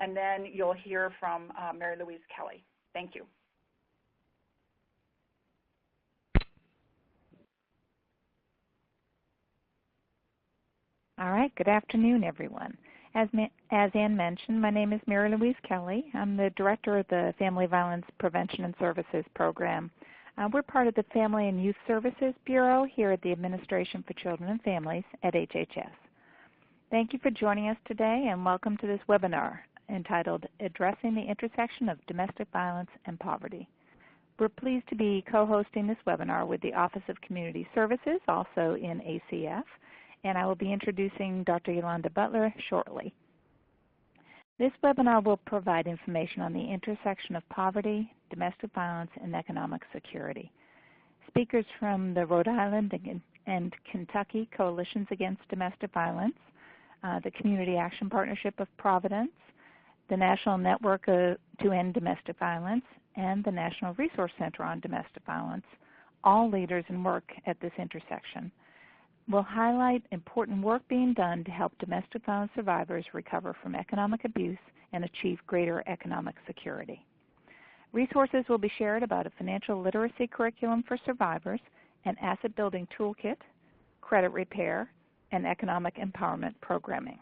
and then you'll hear from Marylouise Kelley. Thank you. All right, good afternoon, everyone. As Ann mentioned, my name is Marylouise Kelley. I'm the Director of the Family Violence Prevention and Services Program. We're part of the Family and Youth Services Bureau here at the Administration for Children and Families at HHS. Thank you for joining us today, and welcome to this webinar entitled Addressing the Intersection of Domestic Violence and Poverty. We're pleased to be co-hosting this webinar with the Office of Community Services, also in ACF, and I will be introducing Dr. Yolanda Butler shortly. This webinar will provide information on the intersection of poverty, domestic violence, and economic security. Speakers from the Rhode Island and Kentucky Coalitions Against Domestic Violence, the Community Action Partnership of Providence, the National Network to End Domestic Violence, and the National Resource Center on Domestic Violence, all leaders in work at this intersection. We'll highlight important work being done to help domestic violence survivors recover from economic abuse and achieve greater economic security. Resources will be shared about a financial literacy curriculum for survivors, an asset building toolkit, credit repair, and economic empowerment programming.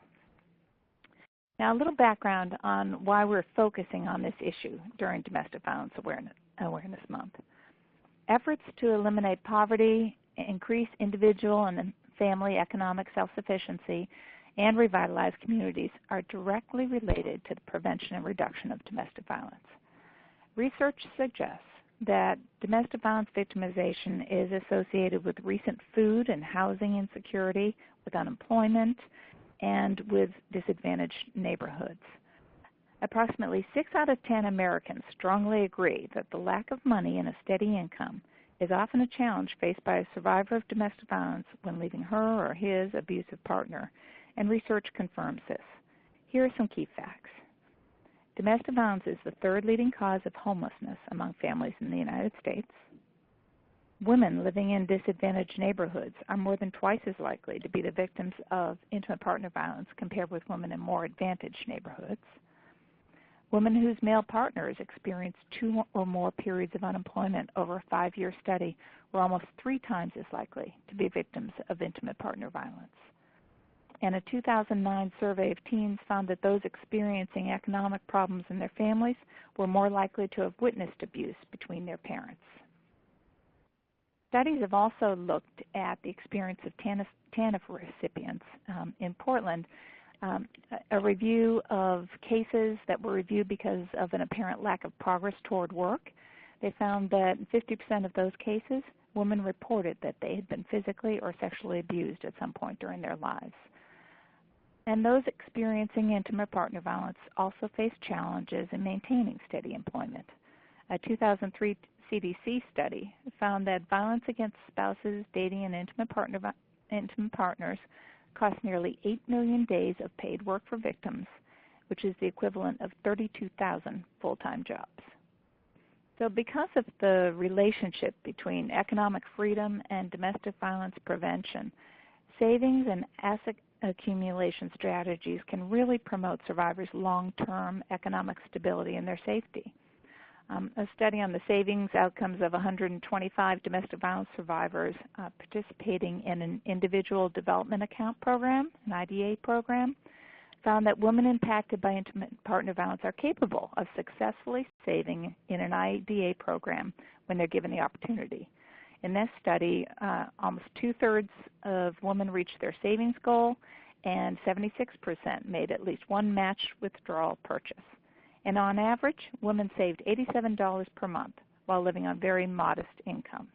Now, a little background on why we're focusing on this issue during Domestic Violence Awareness Month. Efforts to eliminate poverty, increase individual and family economic self-sufficiency, and revitalize communities are directly related to the prevention and reduction of domestic violence. Research suggests that domestic violence victimization is associated with recent food and housing insecurity, with unemployment, and with disadvantaged neighborhoods. Approximately 6 out of 10 Americans strongly agree that the lack of money and a steady income is often a challenge faced by a survivor of domestic violence when leaving her or his abusive partner, and research confirms this. Here are some key facts. Domestic violence is the 3rd leading cause of homelessness among families in the United States. Women living in disadvantaged neighborhoods are more than twice as likely to be the victims of intimate partner violence compared with women in more advantaged neighborhoods. Women whose male partners experienced 2 or more periods of unemployment over a 5-year study were almost 3 times as likely to be victims of intimate partner violence. And a 2009 survey of teens found that those experiencing economic problems in their families were more likely to have witnessed abuse between their parents. Studies have also looked at the experience of TANF recipients. In Portland, a review of cases that were reviewed because of an apparent lack of progress toward work, they found that in 50% of those cases, women reported that they had been physically or sexually abused at some point during their lives. And those experiencing intimate partner violence also face challenges in maintaining steady employment. A 2003 CDC study found that violence against spouses, dating, and intimate partners cost nearly 8 million days of paid work for victims, which is the equivalent of 32,000 full-time jobs. So because of the relationship between economic freedom and domestic violence prevention, savings and asset accumulation strategies can really promote survivors' long-term economic stability and their safety. A study on the savings outcomes of 125 domestic violence survivors participating in an individual development account program, an IDA program, found that women impacted by intimate partner violence are capable of successfully saving in an IDA program when they're given the opportunity. In this study, almost 2/3 of women reached their savings goal, and 76% made at least one matched withdrawal purchase. And on average, women saved $87 per month while living on very modest incomes.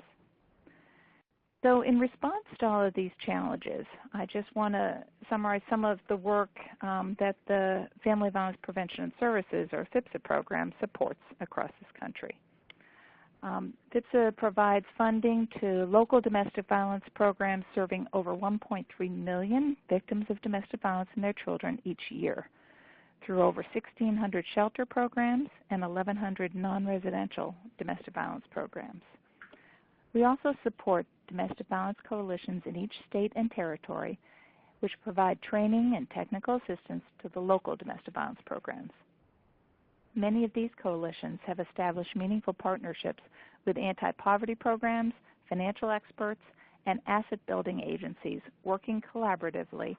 So in response to all of these challenges, I just want to summarize some of the work that the Family Violence Prevention and Services, or FVPSA program, supports across this country. FVPSA provides funding to local domestic violence programs serving over 1.3 million victims of domestic violence and their children each year, through over 1,600 shelter programs and 1,100 non-residential domestic violence programs. We also support domestic violence coalitions in each state and territory, which provide training and technical assistance to the local domestic violence programs. many of these coalitions have established meaningful partnerships with anti-poverty programs, financial experts, and asset-building agencies working collaboratively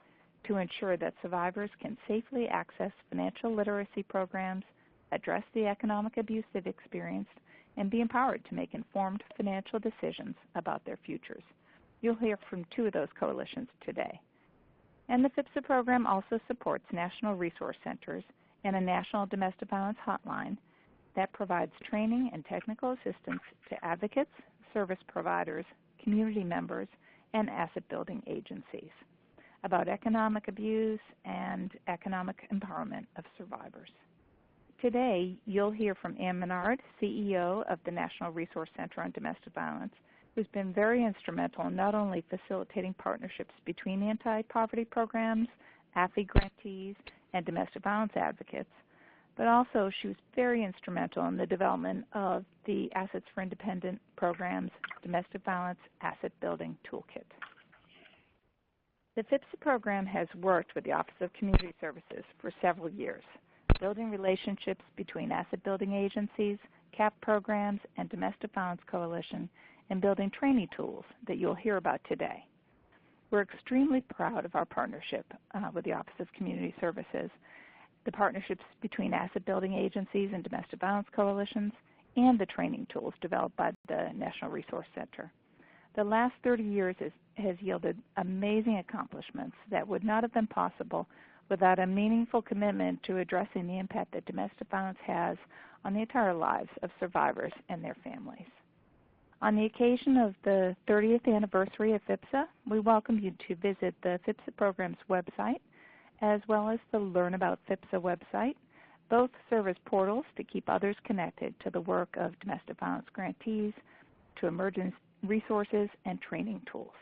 to ensure that survivors can safely access financial literacy programs, address the economic abuse they've experienced, and be empowered to make informed financial decisions about their futures. You'll hear from two of those coalitions today. And the FIPSA program also supports national resource centers and a national domestic violence hotline that provides training and technical assistance to advocates, service providers, community members, and asset-building agencies about economic abuse and economic empowerment of survivors. Today, you'll hear from Menard, CEO of the National Resource Center on Domestic Violence, who's been very instrumental in not only facilitating partnerships between anti-poverty programs, AFI grantees, and domestic violence advocates, but also she was very instrumental in the development of the Assets for Independent Programs Domestic Violence Asset Building Toolkit. The FIPSA program has worked with the Office of Community Services for several years, building relationships between asset-building agencies, CAP programs, and Domestic Violence Coalition, and building training tools that you'll hear about today. We're extremely proud of our partnership with the Office of Community Services, the partnerships between asset-building agencies and domestic violence coalitions, and the training tools developed by the National Resource Center. The last 30 years has yielded amazing accomplishments that would not have been possible without a meaningful commitment to addressing the impact that domestic violence has on the entire lives of survivors and their families. On the occasion of the 30th anniversary of FIPSA, we welcome you to visit the FIPSA program's website, as well as the Learn About FIPSA website. Both serve as portals to keep others connected to the work of domestic violence grantees, to emergency resources, and training tools.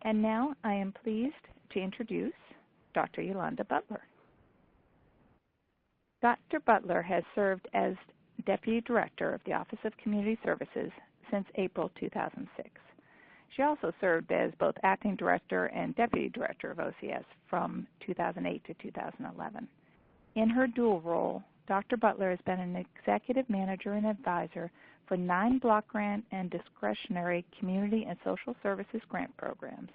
And now I am pleased to introduce Dr. Yolanda Butler. Dr. Butler has served as Deputy Director of the Office of Community Services since April 2006. She also served as both Acting Director and Deputy Director of OCS from 2008 to 2011. In her dual role, Dr. Butler has been an Executive Manager and Advisor for 9 block grant and discretionary community and social services grant programs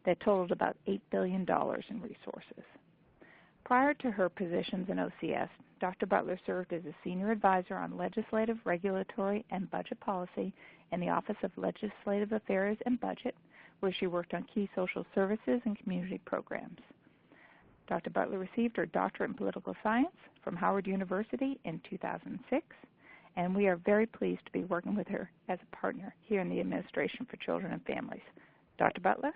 that totaled about $8 billion in resources. Prior to her positions in OCS, Dr. Butler served as a Senior Advisor on Legislative, Regulatory, and Budget Policy in the Office of Legislative Affairs and Budget, where she worked on key social services and community programs. Dr. Butler received her doctorate in political science from Howard University in 2006, and we are very pleased to be working with her as a partner here in the Administration for Children and Families. Dr. Butler?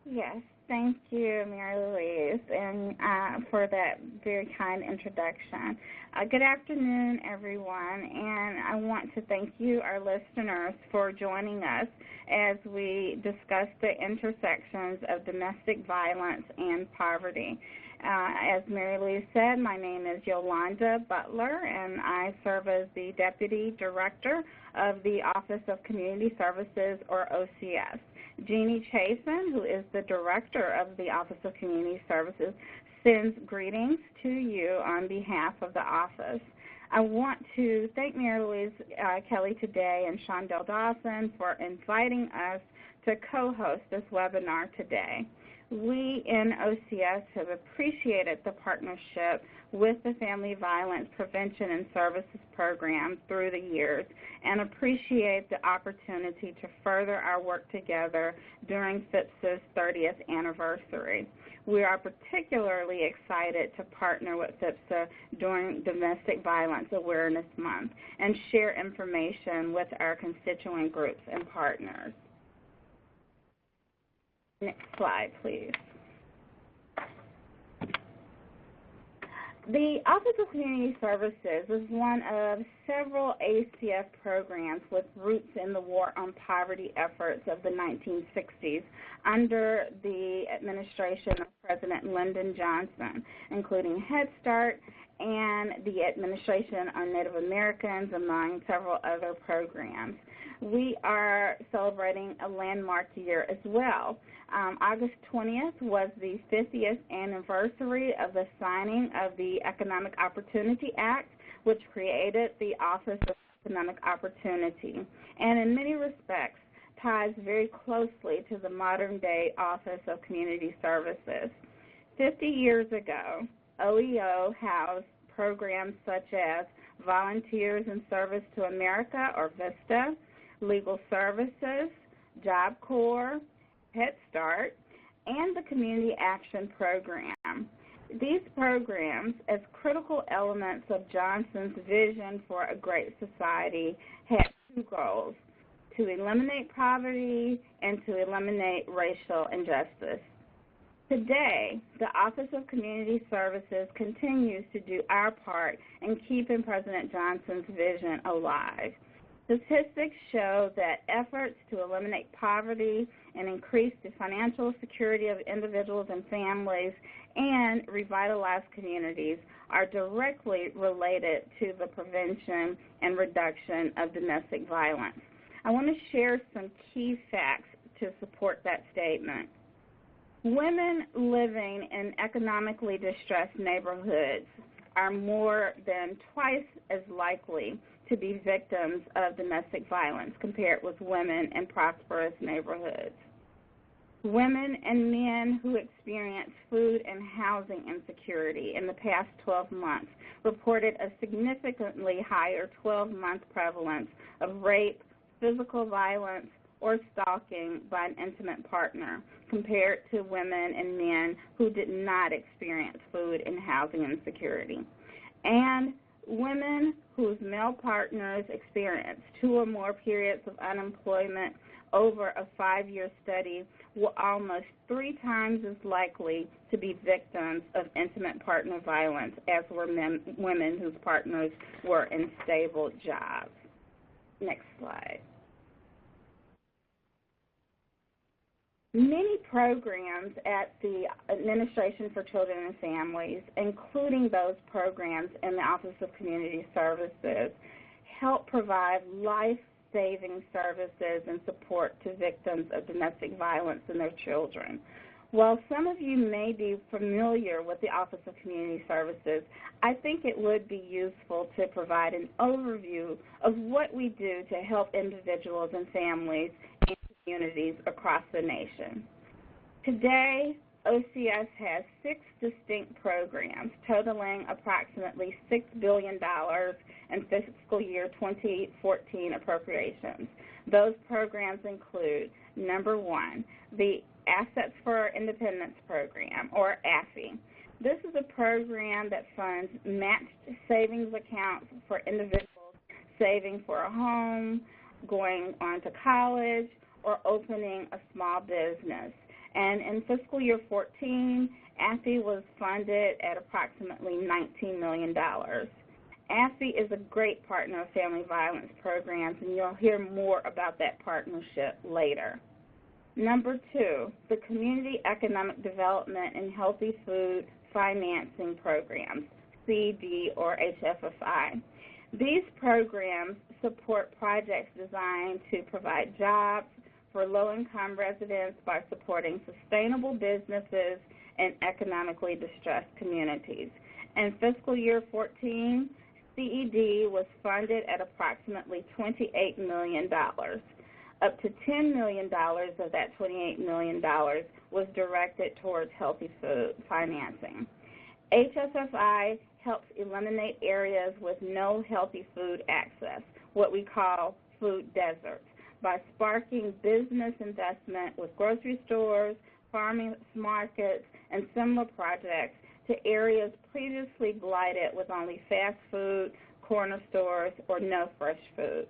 Yes, thank you, Marylouise, and for that very kind introduction. Good afternoon, everyone, and I want to thank you, our listeners, for joining us as we discuss the intersections of domestic violence and poverty. As Marylouise said, my name is Yolanda Butler, and I serve as the Deputy Director of the Office of Community Services, or OCS. Jeannie Chasen, who is the Director of the Office of Community Services, sends greetings to you on behalf of the office. I want to thank Marylouise Kelley today and Shondell Dawson for inviting us to co-host this webinar today. We in OCS have appreciated the partnership with the Family Violence Prevention and Services Program through the years and appreciate the opportunity to further our work together during FIPSA's 30th anniversary. We are particularly excited to partner with FIPSA during Domestic Violence Awareness Month and share information with our constituent groups and partners. Next slide, please. The Office of Community Services is one of several ACF programs with roots in the War on Poverty efforts of the 1960s under the administration of President Lyndon Johnson, including Head Start and the Administration on Native Americans, among several other programs. we are celebrating a landmark year as well. August 20th was the 50th anniversary of the signing of the Economic Opportunity Act, which created the Office of Economic Opportunity, and in many respects ties very closely to the modern-day Office of Community Services. 50 years ago, OEO housed programs such as Volunteers in Service to America, or VISTA, Legal Services, Job Corps, Head Start, and the Community Action Program. These programs, as critical elements of Johnson's vision for a great society, had two goals: to eliminate poverty and to eliminate racial injustice. Today, the Office of Community Services continues to do our part in keeping President Johnson's vision alive. Statistics show that efforts to eliminate poverty and increase the financial security of individuals and families and revitalize communities are directly related to the prevention and reduction of domestic violence. I want to share some key facts to support that statement. Women living in economically distressed neighborhoods are more than twice as likely to be victims of domestic violence compared with women in prosperous neighborhoods. Women and men who experience food and housing insecurity in the past 12 months reported a significantly higher 12-month prevalence of rape, physical violence, or stalking by an intimate partner compared to women and men who did not experience food and housing insecurity. And women whose male partners experienced 2 or more periods of unemployment over a 5-year study were almost 3 times as likely to be victims of intimate partner violence as were women whose partners were in stable jobs. Next slide. Many programs at the Administration for Children and Families, including those programs in the Office of Community Services, help provide life-saving services and support to victims of domestic violence and their children. While some of you may be familiar with the Office of Community Services, I think it would be useful to provide an overview of what we do to help individuals and families and communities across the nation. Today, OCS has 6 distinct programs totaling approximately $6 billion in fiscal year 2014 appropriations. Those programs include, number 1, the Assets for Independence Program, or AFI. This is a program that funds matched savings accounts for individuals saving for a home, going on to college, or opening a small business. And in fiscal year 14, AFI was funded at approximately $19 million. AFI is a great partner of family violence programs, and you'll hear more about that partnership later. Number 2, the Community Economic Development and Healthy Food Financing Programs, CD or HFFI. These programs support projects designed to provide jobs for low-income residents by supporting sustainable businesses in economically distressed communities. In fiscal year 14, CED was funded at approximately $28 million. Up to $10 million of that $28 million was directed towards healthy food financing. HFFI helps eliminate areas with no healthy food access, what we call food deserts, by sparking business investment with grocery stores, farmers markets, and similar projects to areas previously blighted with only fast food, corner stores, or no fresh food.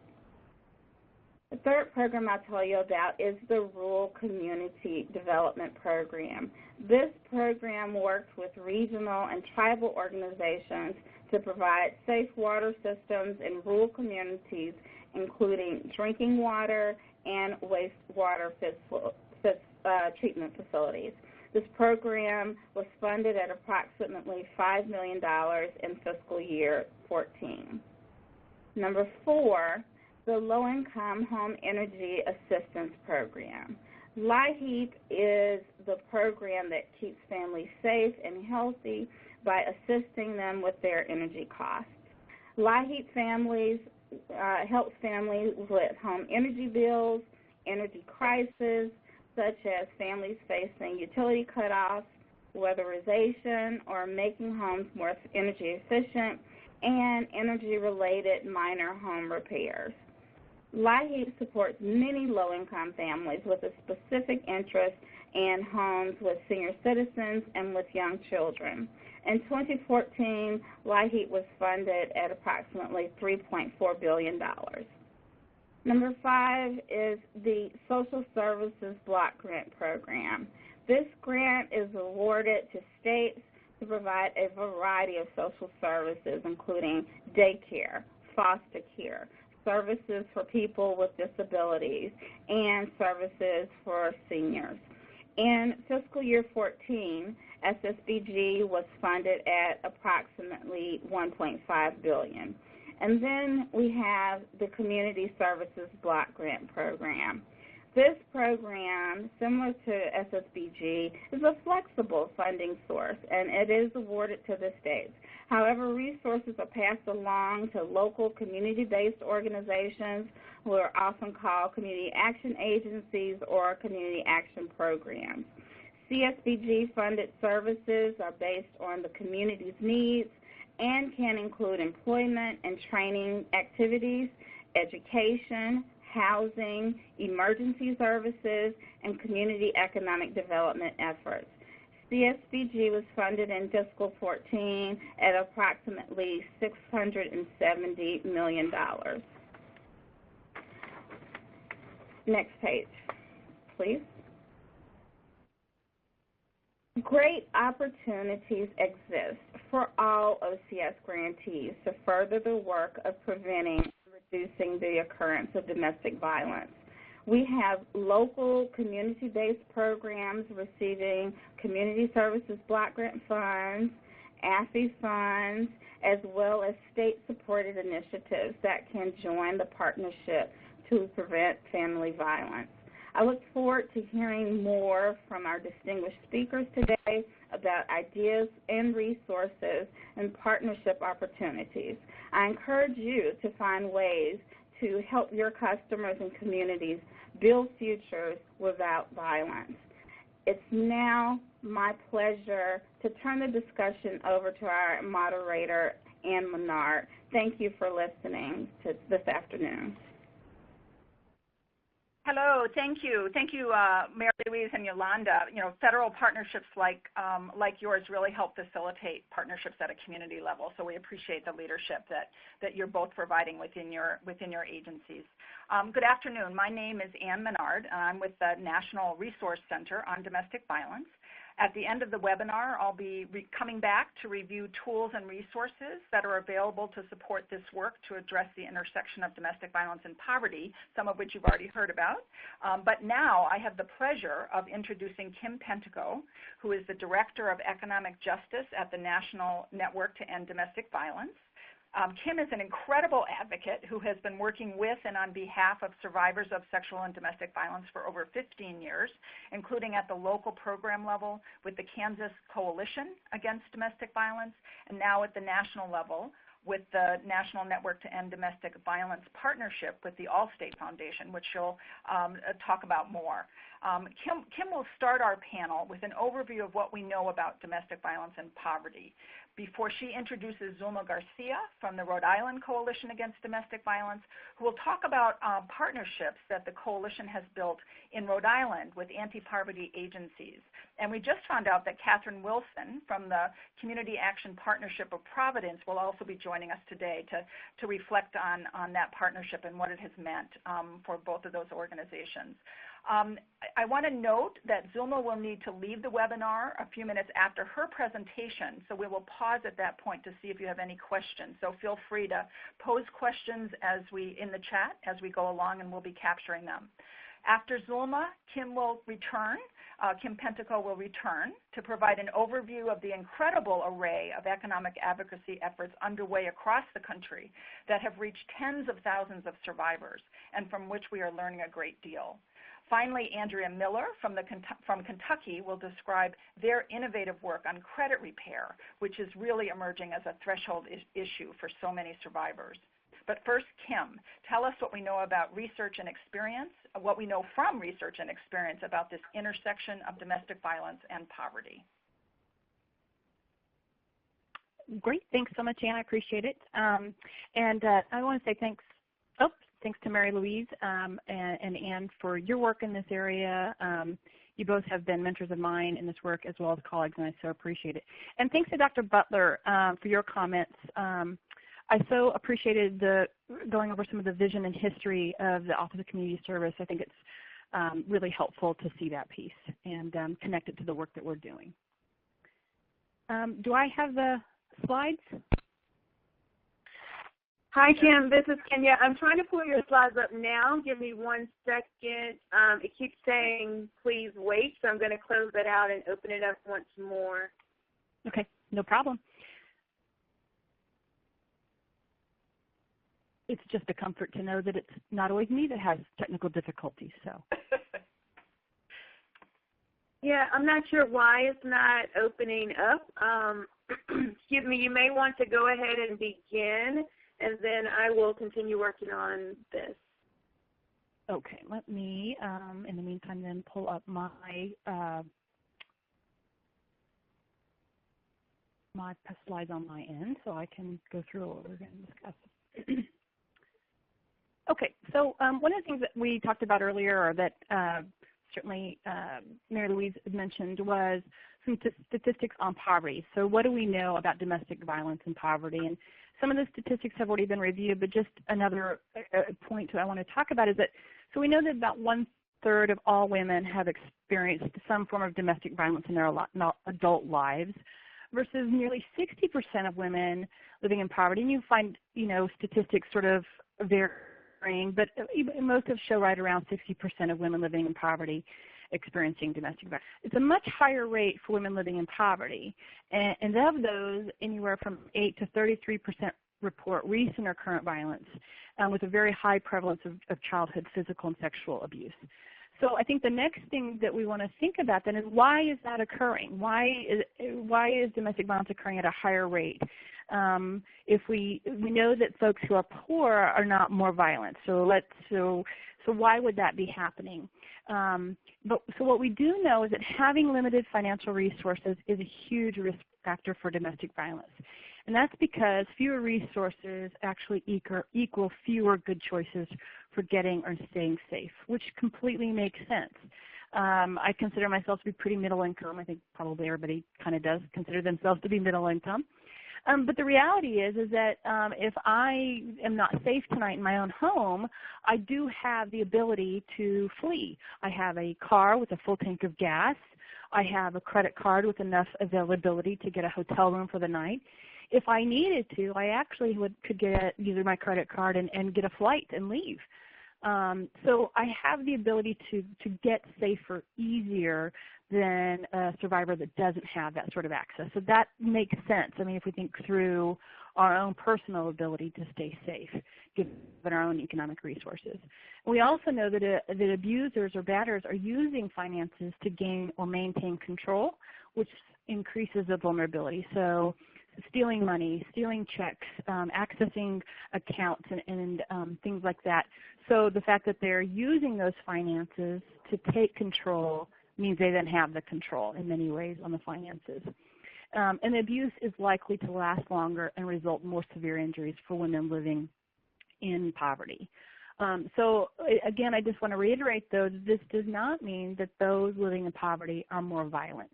The third program I'll tell you about is the Rural Community Development Program. This program works with regional and tribal organizations to provide safe water systems in rural communities, including drinking water and wastewater treatment facilities. This program was funded at approximately $5 million in fiscal year 14. Number 4, the Low-Income Home Energy Assistance Program. LIHEAP is the program that keeps families safe and healthy by assisting them with their energy costs. LIHEAP families helps families with home energy bills, energy crises, such as families facing utility cutoffs, weatherization, or making homes more energy efficient, and energy-related minor home repairs. LIHEAP supports many low-income families with a specific interest in homes with senior citizens and with young children. In 2014, LIHEAP was funded at approximately $3.4 billion. Number 5 is the Social Services Block Grant Program. This grant is awarded to states to provide a variety of social services, including daycare, foster care, services for people with disabilities, and services for seniors. In fiscal year 14, SSBG was funded at approximately $1.5 billion. And then we have the Community Services Block Grant Program. This program, similar to SSBG, is a flexible funding source, and it is awarded to the states. However, resources are passed along to local community-based organizations who are often called community action agencies or community action programs. CSBG-funded services are based on the community's needs and can include employment and training activities, education, housing, emergency services, and community economic development efforts. CSBG was funded in fiscal 14 at approximately $670 million. Next page, please. Great opportunities exist for all OCS grantees to further the work of preventing and reducing the occurrence of domestic violence. We have local community-based programs receiving Community Services Block Grant funds, AFI funds, as well as state-supported initiatives that can join the partnership to prevent family violence. I look forward to hearing more from our distinguished speakers today about ideas and resources and partnership opportunities. I encourage you to find ways to help your customers and communities build futures without violence. It's now my pleasure to turn the discussion over to our moderator, Ann Menard. Thank you for listening to this afternoon. Hello, thank you. Thank you, Marylouise and Yolanda. You know, federal partnerships like yours really help facilitate partnerships at a community level, so we appreciate the leadership that you're both providing within your agencies. Good afternoon. My name is Ann Menard, and I'm with the National Resource Center on Domestic Violence. At the end of the webinar, I'll be coming back to review tools and resources that are available to support this work to address the intersection of domestic violence and poverty, some of which you've already heard about. But now I have the pleasure of introducing Kim Pentico, who is the Director of Economic Justice at the National Network to End Domestic Violence. Kim is an incredible advocate who has been working with and on behalf of survivors of sexual and domestic violence for over 15 years, including at the local program level with the Kansas Coalition Against Domestic Violence, and now at the national level with the National Network to End Domestic Violence Partnership with the Allstate Foundation, which she'll talk about more. Kim will start our panel with an overview of what we know about domestic violence and poverty before she introduces Zulma Garcia from the Rhode Island Coalition Against Domestic Violence, who will talk about partnerships that the coalition has built in Rhode Island with anti-poverty agencies. And we just found out that Catherine Wilson from the Community Action Partnership of Providence will also be joining us today to reflect on that partnership and what it has meant for both of those organizations. I want to note that Zulma will need to leave the webinar a few minutes after her presentation, so we will pause at that point to see if you have any questions. So feel free to pose questions in the chat as we go along, and we'll be capturing them. After Zulma, Kim Pentico will return to provide an overview of the incredible array of economic advocacy efforts underway across the country that have reached tens of thousands of survivors and from which we are learning a great deal. Finally, Andrea Miller from Kentucky will describe their innovative work on credit repair, which is really emerging as a threshold issue for so many survivors. But first, Kim, tell us what we know about research and experience, what we know from research and experience about this intersection of domestic violence and poverty. Great. Thanks so much, Ann. I appreciate it. And I want to say thanks to Marylouise and Ann for your work in this area. You both have been mentors of mine in this work as well as colleagues, and I so appreciate it. And thanks to Dr. Butler for your comments. I so appreciated going over some of the vision and history of the Office of Community Service. I think it's really helpful to see that piece and connect it to the work that we're doing. Do I have the slides? Hi, Kim. This is Kenya. I'm trying to pull your slides up now. Give me 1 second. It keeps saying, please wait, so I'm going to close that out and open it up once more. Okay, no problem. It's just a comfort to know that it's not always me that has technical difficulties. So. Yeah, I'm not sure why it's not opening up. Excuse me, you may want to go ahead and begin, and then I will continue working on this. Okay, let me, in the meantime, then pull up my slides on my end so I can go through what we're going to discuss. Okay, so one of the things that we talked about earlier, or that certainly Marylouise mentioned, was some statistics on poverty. So what do we know about domestic violence and poverty? And some of the statistics have already been reviewed, but just another point I want to talk about is that, so we know that about 1/3 of all women have experienced some form of domestic violence in their adult lives, versus nearly 60% of women living in poverty. And you find, statistics sort of varying, but most of show right around 60% of women living in poverty experiencing domestic violence. It's a much higher rate for women living in poverty, and of those, anywhere from 8 to 33% report recent or current violence, with a very high prevalence of childhood physical and sexual abuse. So I think the next thing that we want to think about then is, why is that occurring? Why is domestic violence occurring at a higher rate? If we know that folks who are poor are not more violent, so why would that be happening? So what we do know is that having limited financial resources is a huge risk factor for domestic violence. And that's because fewer resources actually equal fewer good choices for getting or staying safe, which completely makes sense. I consider myself to be pretty middle income. I think probably everybody kind of does consider themselves to be middle income. But the reality is that if I am not safe tonight in my own home, I do have the ability to flee. I have a car with a full tank of gas. I have a credit card with enough availability to get a hotel room for the night. If I needed to, I actually could get either my credit card and get a flight and leave. So I have the ability to get safer easier than a survivor that doesn't have that sort of access. So that makes sense. I mean, if we think through our own personal ability to stay safe, given our own economic resources. We also know that abusers or batters are using finances to gain or maintain control, which increases the vulnerability. So stealing money, stealing checks, accessing accounts, and things like that. So the fact that they're using those finances to take control means they then have the control in many ways on the finances. And the abuse is likely to last longer and result in more severe injuries for women living in poverty. So again, I just want to reiterate, though, that this does not mean that those living in poverty are more violent.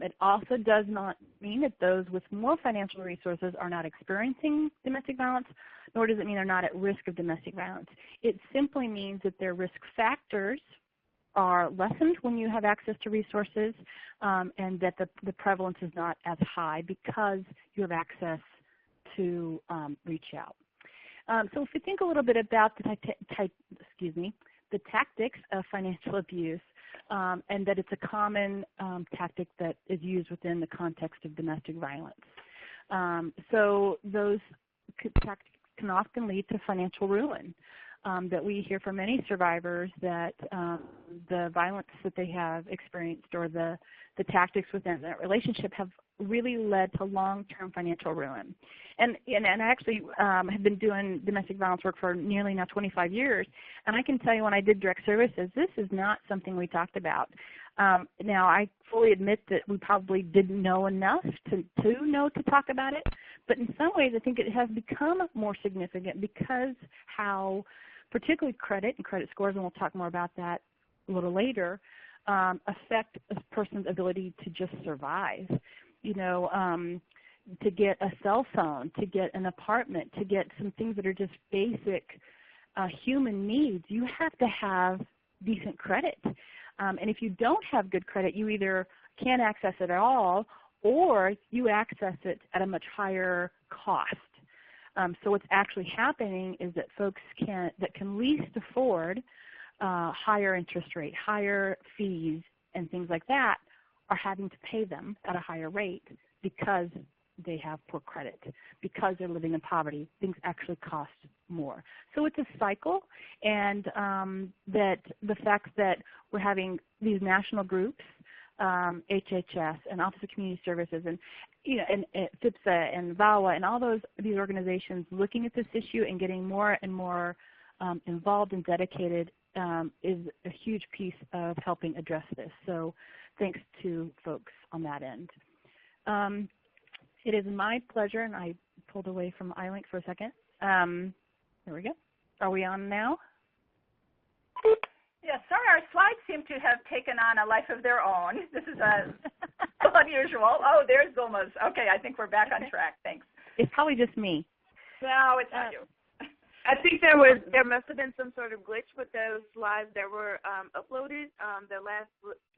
It also does not mean that those with more financial resources are not experiencing domestic violence, nor does it mean they're not at risk of domestic violence. It simply means that their risk factors are lessened when you have access to resources, and that the prevalence is not as high because you have access to reach out. So if we think a little bit about the the tactics of financial abuse, and that it's a common tactic that is used within the context of domestic violence. So those tactics can often lead to financial ruin. That we hear from many survivors that the violence that they have experienced or the tactics within that relationship have really led to long-term financial ruin. And I actually have been doing domestic violence work for nearly now 25 years, and I can tell you when I did direct services, this is not something we talked about. Now, I fully admit that we probably didn't know enough to know to talk about it, but in some ways I think it has become more significant because how particularly credit and credit scores, and we'll talk more about that a little later, affect a person's ability to just survive. You know, to get a cell phone, to get an apartment, to get some things that are just basic human needs, you have to have decent credit. And if you don't have good credit, you either can't access it at all or you access it at a much higher cost. So what's actually happening is that folks that can least afford higher interest rate, higher fees, and things like that are having to pay them at a higher rate because they have poor credit, because they're living in poverty. Things actually cost more. So it's a cycle, and that the fact that we're having these national groups, HHS and Office of Community Services, and and FIPSA and VAWA and all these organizations looking at this issue and getting more and more involved and dedicated is a huge piece of helping address this. So thanks to folks on that end. It is my pleasure, and I pulled away from iLink for a second. There we go. Are we on now? Yes, sorry, our slides seem to have taken on a life of their own. This is unusual. Oh, there's Zulma's. Okay, I think we're back on track. Thanks. It's probably just me. No, it's not you. I think there must have been some sort of glitch with those slides that were uploaded, the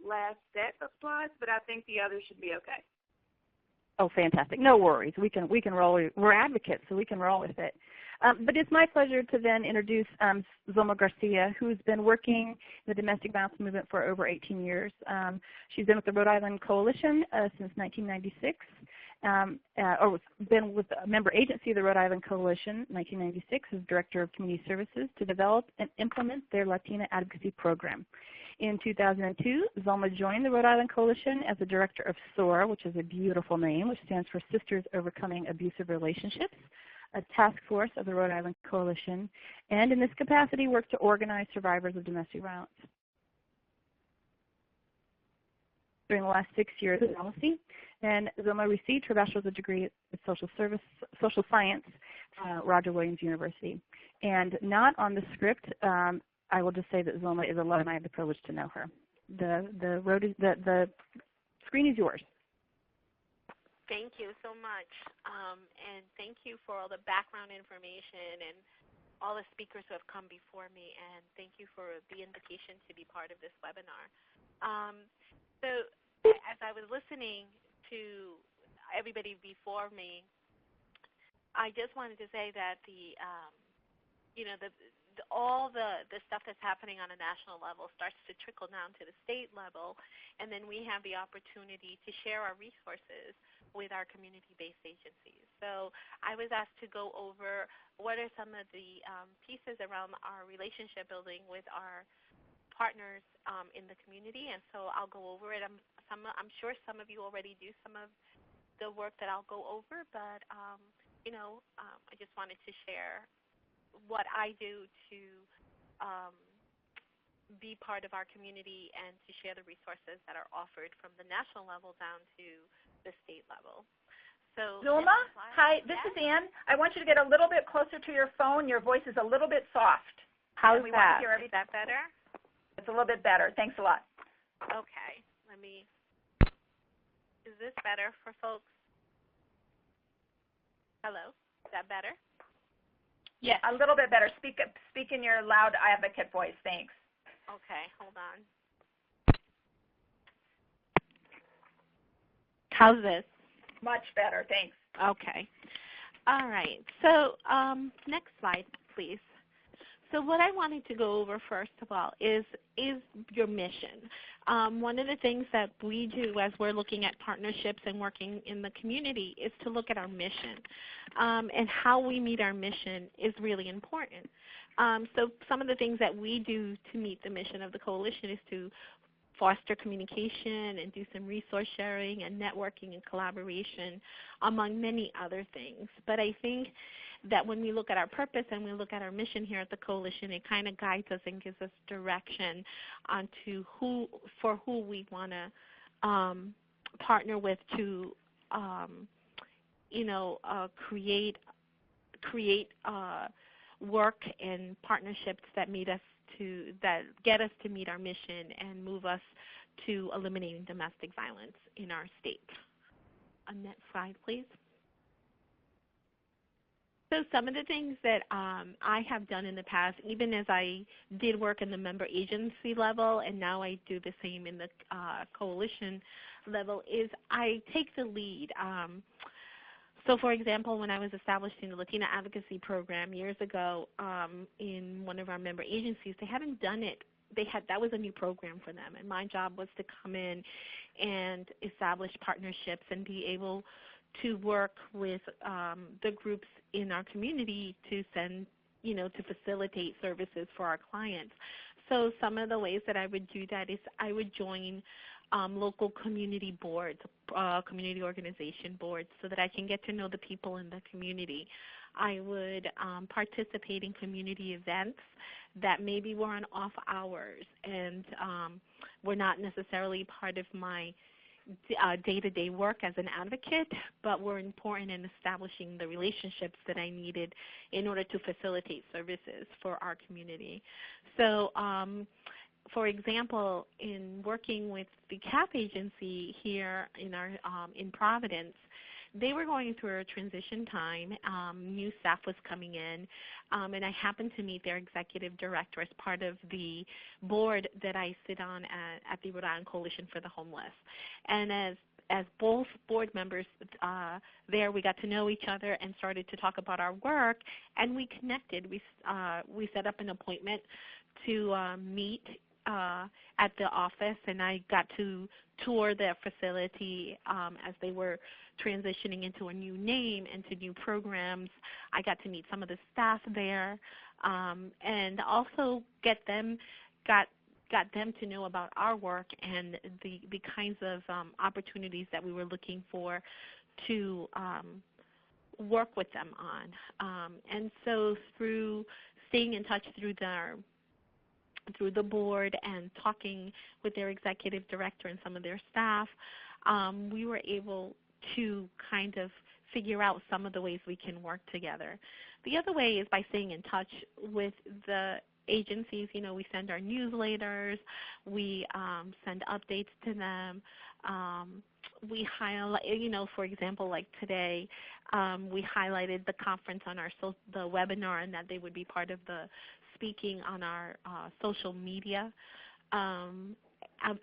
last set of slides, but I think the others should be okay. Oh, fantastic. No worries. We can roll. We're advocates, so we can roll with it. But it's my pleasure to then introduce Zulma Garcia, who's been working in the domestic violence movement for over 18 years. She's been with the Rhode Island Coalition since 1996, or been with a member agency of the Rhode Island Coalition 1996 as Director of Community Services to develop and implement their Latina advocacy program. In 2002, Zelma joined the Rhode Island Coalition as the Director of SOAR, which is a beautiful name, which stands for Sisters Overcoming Abusive Relationships, a task force of the Rhode Island Coalition, and in this capacity worked to organize survivors of domestic violence. During the last 6 years of policy, and Zelma received her bachelor's degree in social science at Roger Williams University. And not on the script, I will just say that Zulma is a love, and I have the privilege to know her. The screen is yours. Thank you so much, and thank you for all the background information and all the speakers who have come before me, and thank you for the invitation to be part of this webinar. So as I was listening to everybody before me, I just wanted to say that all the stuff that's happening on a national level starts to trickle down to the state level, and then we have the opportunity to share our resources with our community-based agencies. So I was asked to go over what are some of the pieces around our relationship building with our partners in the community, and so I'll go over it. I'm sure some of you already do some of the work that I'll go over, but I just wanted to share what I do to be part of our community and to share the resources that are offered from the national level down to the state level. So, Zulma, hi, this is Ann. I want you to get a little bit closer to your phone. Your voice is a little bit soft. How's that? Want to hear everything. Is that better? It's a little bit better. Thanks a lot. Okay. Is this better for folks? Hello? Is that better? Yes. A little bit better. Speak in your loud advocate voice. Thanks. Okay, hold on. How's this? Much better, thanks. Okay. All right. So next slide, please. So what I wanted to go over first of all is your mission. One of the things that we do as we're looking at partnerships and working in the community is to look at our mission. And how we meet our mission is really important. So some of the things that we do to meet the mission of the coalition is to foster communication and do some resource sharing and networking and collaboration, among many other things. But I think that when we look at our purpose and we look at our mission here at the coalition, it kind of guides us and gives us direction onto who we want to partner with to, create work and partnerships that get us to meet our mission and move us to eliminating domestic violence in our state. Next slide, please. So some of the things that I have done in the past, even as I did work in the member agency level, and now I do the same in the coalition level, is I take the lead. So for example, when I was establishing the Latina Advocacy Program years ago in one of our member agencies, they hadn't done it. That was a new program for them, and my job was to come in and establish partnerships and be able to work with the groups in our community to to facilitate services for our clients. So some of the ways that I would do that is I would join local community boards, community organization boards, so that I can get to know the people in the community. I would participate in community events that maybe were on off hours and were not necessarily part of my day-to-day work as an advocate, but were important in establishing the relationships that I needed in order to facilitate services for our community. So for example, in working with the CAP agency here in Providence, they were going through a transition time. New staff was coming in, and I happened to meet their executive director as part of the board that I sit on at the Rhode Island Coalition for the Homeless. And as both board members there, we got to know each other and started to talk about our work, and we connected. We set up an appointment to meet at the office, and I got to tour their facility as they were transitioning into a new name and to new programs. I got to meet some of the staff there, and also got them to know about our work and the kinds of opportunities that we were looking for to work with them on. And so through staying in touch through the board and talking with their executive director and some of their staff, we were able to kind of figure out some of the ways we can work together. The other way is by staying in touch with the agencies. We send our newsletters, we send updates to them. We highlight, for example, like today, we highlighted the conference on the webinar, and that they would be part of the speaking on our social media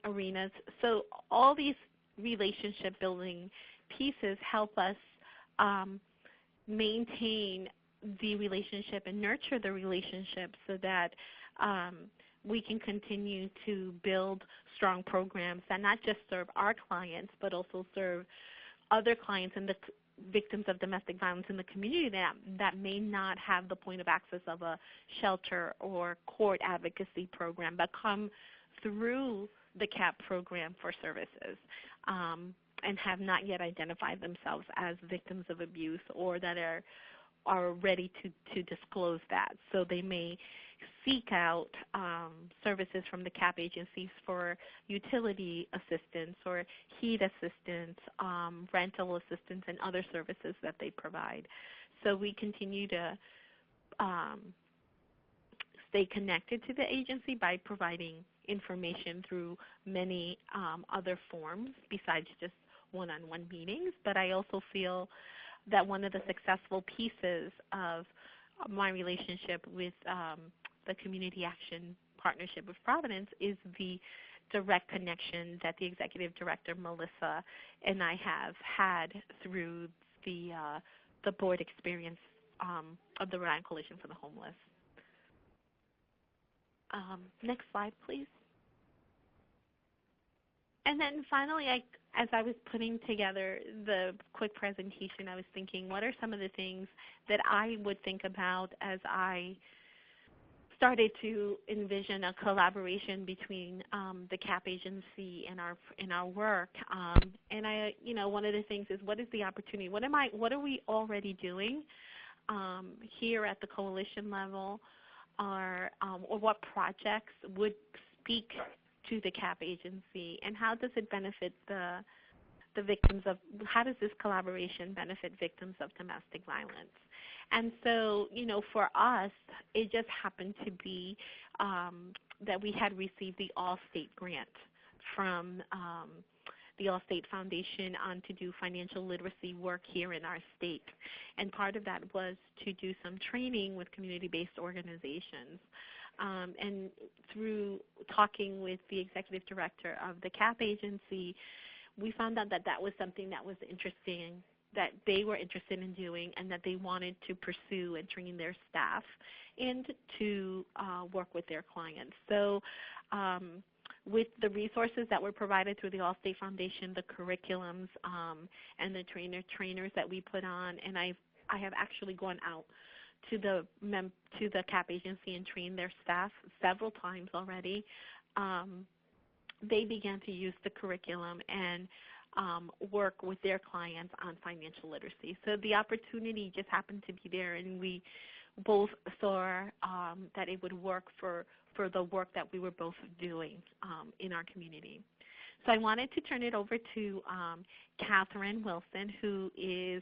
arenas. So all these relationship building pieces help us maintain the relationship and nurture the relationship so that we can continue to build strong programs that not just serve our clients but also serve other clients and the victims of domestic violence in the community that may not have the point of access of a shelter or court advocacy program but come through the CAP program for services and have not yet identified themselves as victims of abuse or that are ready to disclose that. So they may seek out services from the CAP agencies for utility assistance or heat assistance, rental assistance, and other services that they provide. So we continue to stay connected to the agency by providing information through many other forms besides just one-on-one meetings. But I also feel that one of the successful pieces of my relationship with the Community Action Partnership with Providence is the direct connection that the Executive Director, Melissa, and I have had through the board experience of the Rhode Island Coalition for the Homeless. Next slide, please. And then finally, as I was putting together the quick presentation, I was thinking, what are some of the things that I would think about as I started to envision a collaboration between the CAP agency and our work. And one of the things is, what is the opportunity? What are we already doing here at the coalition level, or what projects would speak to the CAP agency, and how does it benefit the victims of, how does this collaboration benefit victims of domestic violence? And so, for us, it just happened to be that we had received the All-State grant from the All-State Foundation to do financial literacy work here in our state. And part of that was to do some training with community-based organizations. And through talking with the executive director of the CAP agency, we found out that that was something that was interesting, that they were interested in doing, and that they wanted to pursue and train their staff and to work with their clients. So with the resources that were provided through the All-State Foundation, the curriculums, and the trainers that we put on, and I have actually gone out to the CAP agency and trained their staff several times already. They began to use the curriculum and work with their clients on financial literacy. So the opportunity just happened to be there, and we both saw that it would work for the work that we were both doing in our community. So I wanted to turn it over to Catherine Wilson, who is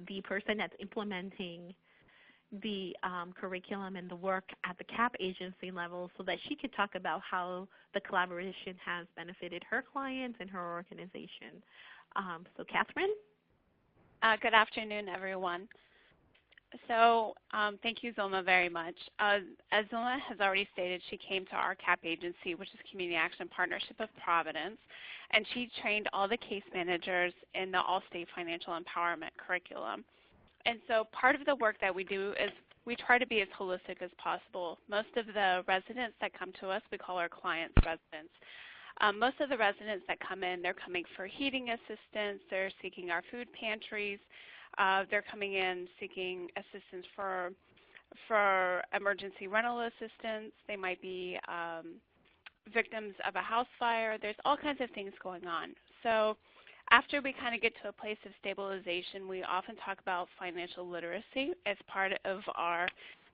the person that's implementing the curriculum and the work at the CAP agency level, so that she could talk about how the collaboration has benefited her clients and her organization. So Catherine? Good afternoon, everyone. So thank you, Zulma, very much. As Zulma has already stated, she came to our CAP agency, which is Community Action Partnership of Providence, and she trained all the case managers in the All-State Financial Empowerment curriculum. And so part of the work that we do is we try to be as holistic as possible. Most of the residents that come to us, we call our clients residents. Most of the residents that come in, they're coming for heating assistance, they're seeking our food pantries, they're coming in seeking assistance for emergency rental assistance, they might be victims of a house fire. There's all kinds of things going on. So after we kind of get to a place of stabilization, we often talk about financial literacy as part of our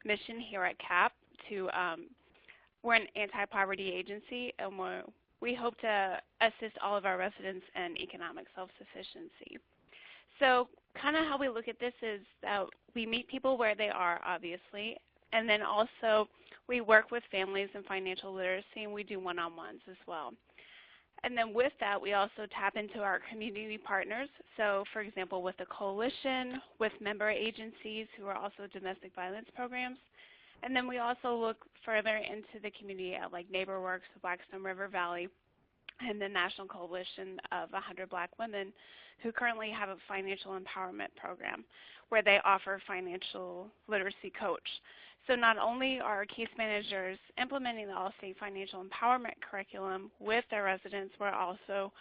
mission here at CAP. We're an anti-poverty agency, and we hope to assist all of our residents in economic self-sufficiency. So kind of how we look at this is that we meet people where they are, obviously, and then also we work with families in financial literacy, and we do one-on-ones as well. And then with that, we also tap into our community partners. So for example, with the coalition, with member agencies who are also domestic violence programs. And then we also look further into the community at like NeighborWorks, the Blackstone River Valley, and the National Coalition of 100 Black Women, who currently have a financial empowerment program where they offer financial literacy coach. So not only are our case managers implementing the All-State Financial Empowerment curriculum with their residents, we're also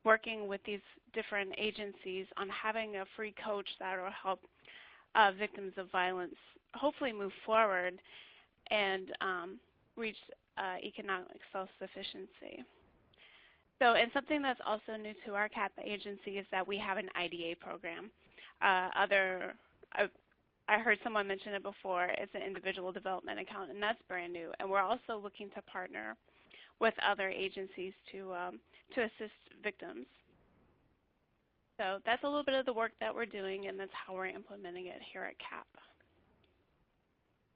working with these different agencies on having a free coach that will help victims of violence hopefully move forward and reach economic self-sufficiency. So, and something that's also new to our CAP agency is that we have an IDA program. I heard someone mention it before. It's an individual development account, and that's brand new. And we're also looking to partner with other agencies to assist victims. So that's a little bit of the work that we're doing, and that's how we're implementing it here at CAP.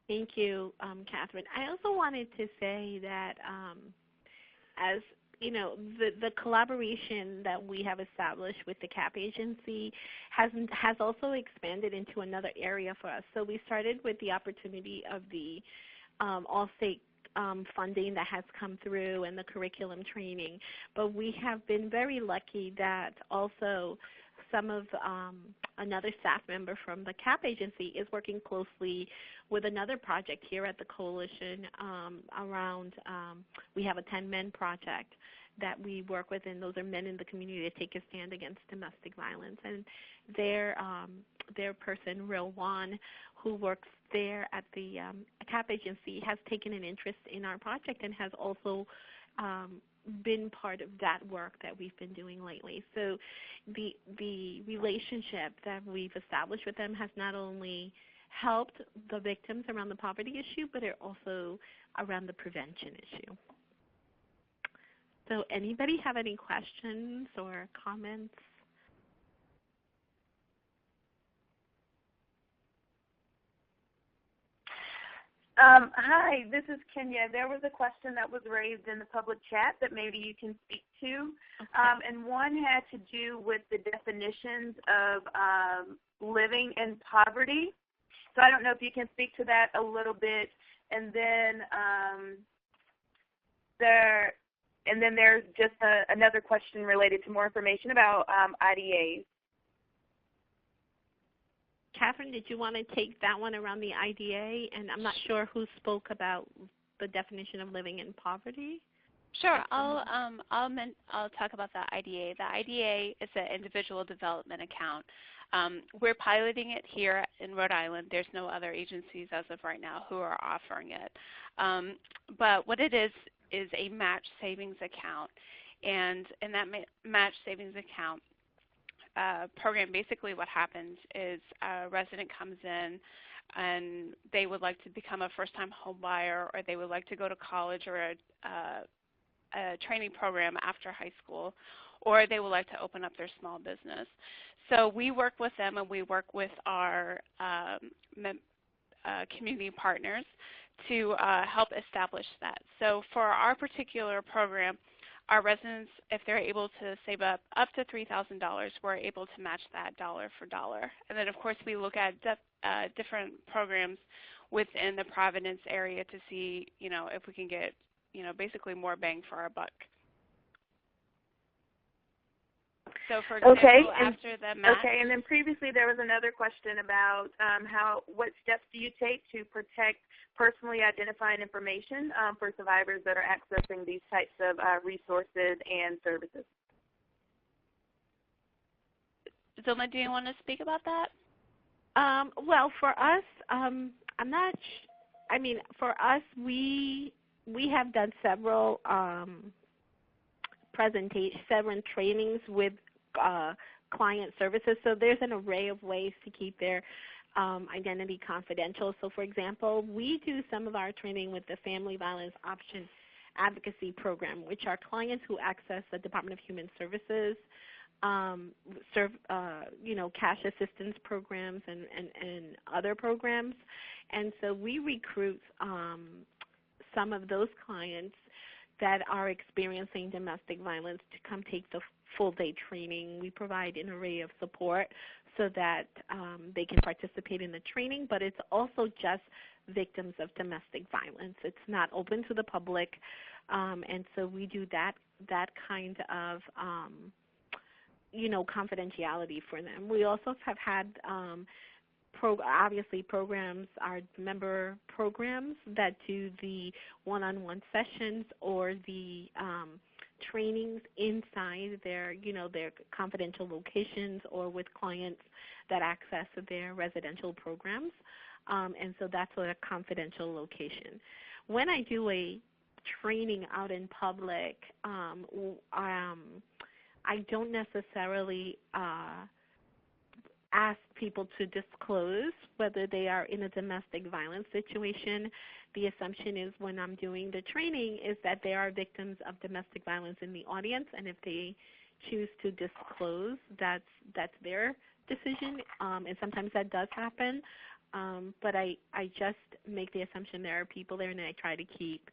Thank you, Catherine. I also wanted to say that as you know, the collaboration that we have established with the CAP agency has also expanded into another area for us. So we started with the opportunity of the all-state funding that has come through and the curriculum training. But we have been very lucky that also some of another staff member from the CAP agency is working closely with another project here at the coalition around, we have a 10 Men project that we work with, and those are men in the community that take a stand against domestic violence. And their person, Rhode, who works there at the CAP agency, has taken an interest in our project and has also been part of that work that we've been doing lately. So the relationship that we've established with them has not only helped the victims around the poverty issue, but it also around the prevention issue. So anybody have any questions or comments? Hi, this is Kenya. There was a question that was raised in the public chat that maybe you can speak to, okay. And one had to do with the definitions of living in poverty. So I don't know if you can speak to that a little bit. And then there's just another question related to more information about IDAs. Catherine, did you want to take that one around the IDA? And I'm not sure who spoke about the definition of living in poverty. Sure. I'll talk about the IDA. The IDA is an individual development account. We're piloting it here in Rhode Island. There's no other agencies as of right now who are offering it. But what it is a match savings account. And in that match savings account program, basically what happens is a resident comes in and they would like to become a first-time home buyer, or they would like to go to college or a training program after high school, or they would like to open up their small business. So we work with them, and we work with our community partners to help establish that. So for our particular program, our residents, if they're able to save up to $3,000, we're able to match that dollar for dollar. And then, of course, we look at different programs within the Providence area to see, if we can get, basically more bang for our buck. So, for example, after the match. Okay, and then previously there was another question about what steps do you take to protect personally identifying information for survivors that are accessing these types of resources and services? Zulma, do you want to speak about that? Well, for us, for us, we have done several several trainings with client services. So there's an array of ways to keep their identity confidential. So, for example, we do some of our training with the Family Violence Option Advocacy Program, which are clients who access the Department of Human Services, cash assistance programs and other programs. And so we recruit some of those clients that are experiencing domestic violence to come take the full-day training. We provide an array of support so that they can participate in the training, but it's also just victims of domestic violence. It's not open to the public, and so we do that kind of confidentiality for them. We also have had obviously programs, our member programs that do the one-on-one sessions or the trainings inside their confidential locations or with clients that access their residential programs. And so that's a confidential location. When I do a training out in public, I don't necessarily ask people to disclose whether they are in a domestic violence situation. The assumption is when I'm doing the training is that they are victims of domestic violence in the audience, and if they choose to disclose, that's their decision, and sometimes that does happen. But I just make the assumption there are people there, and I try to keep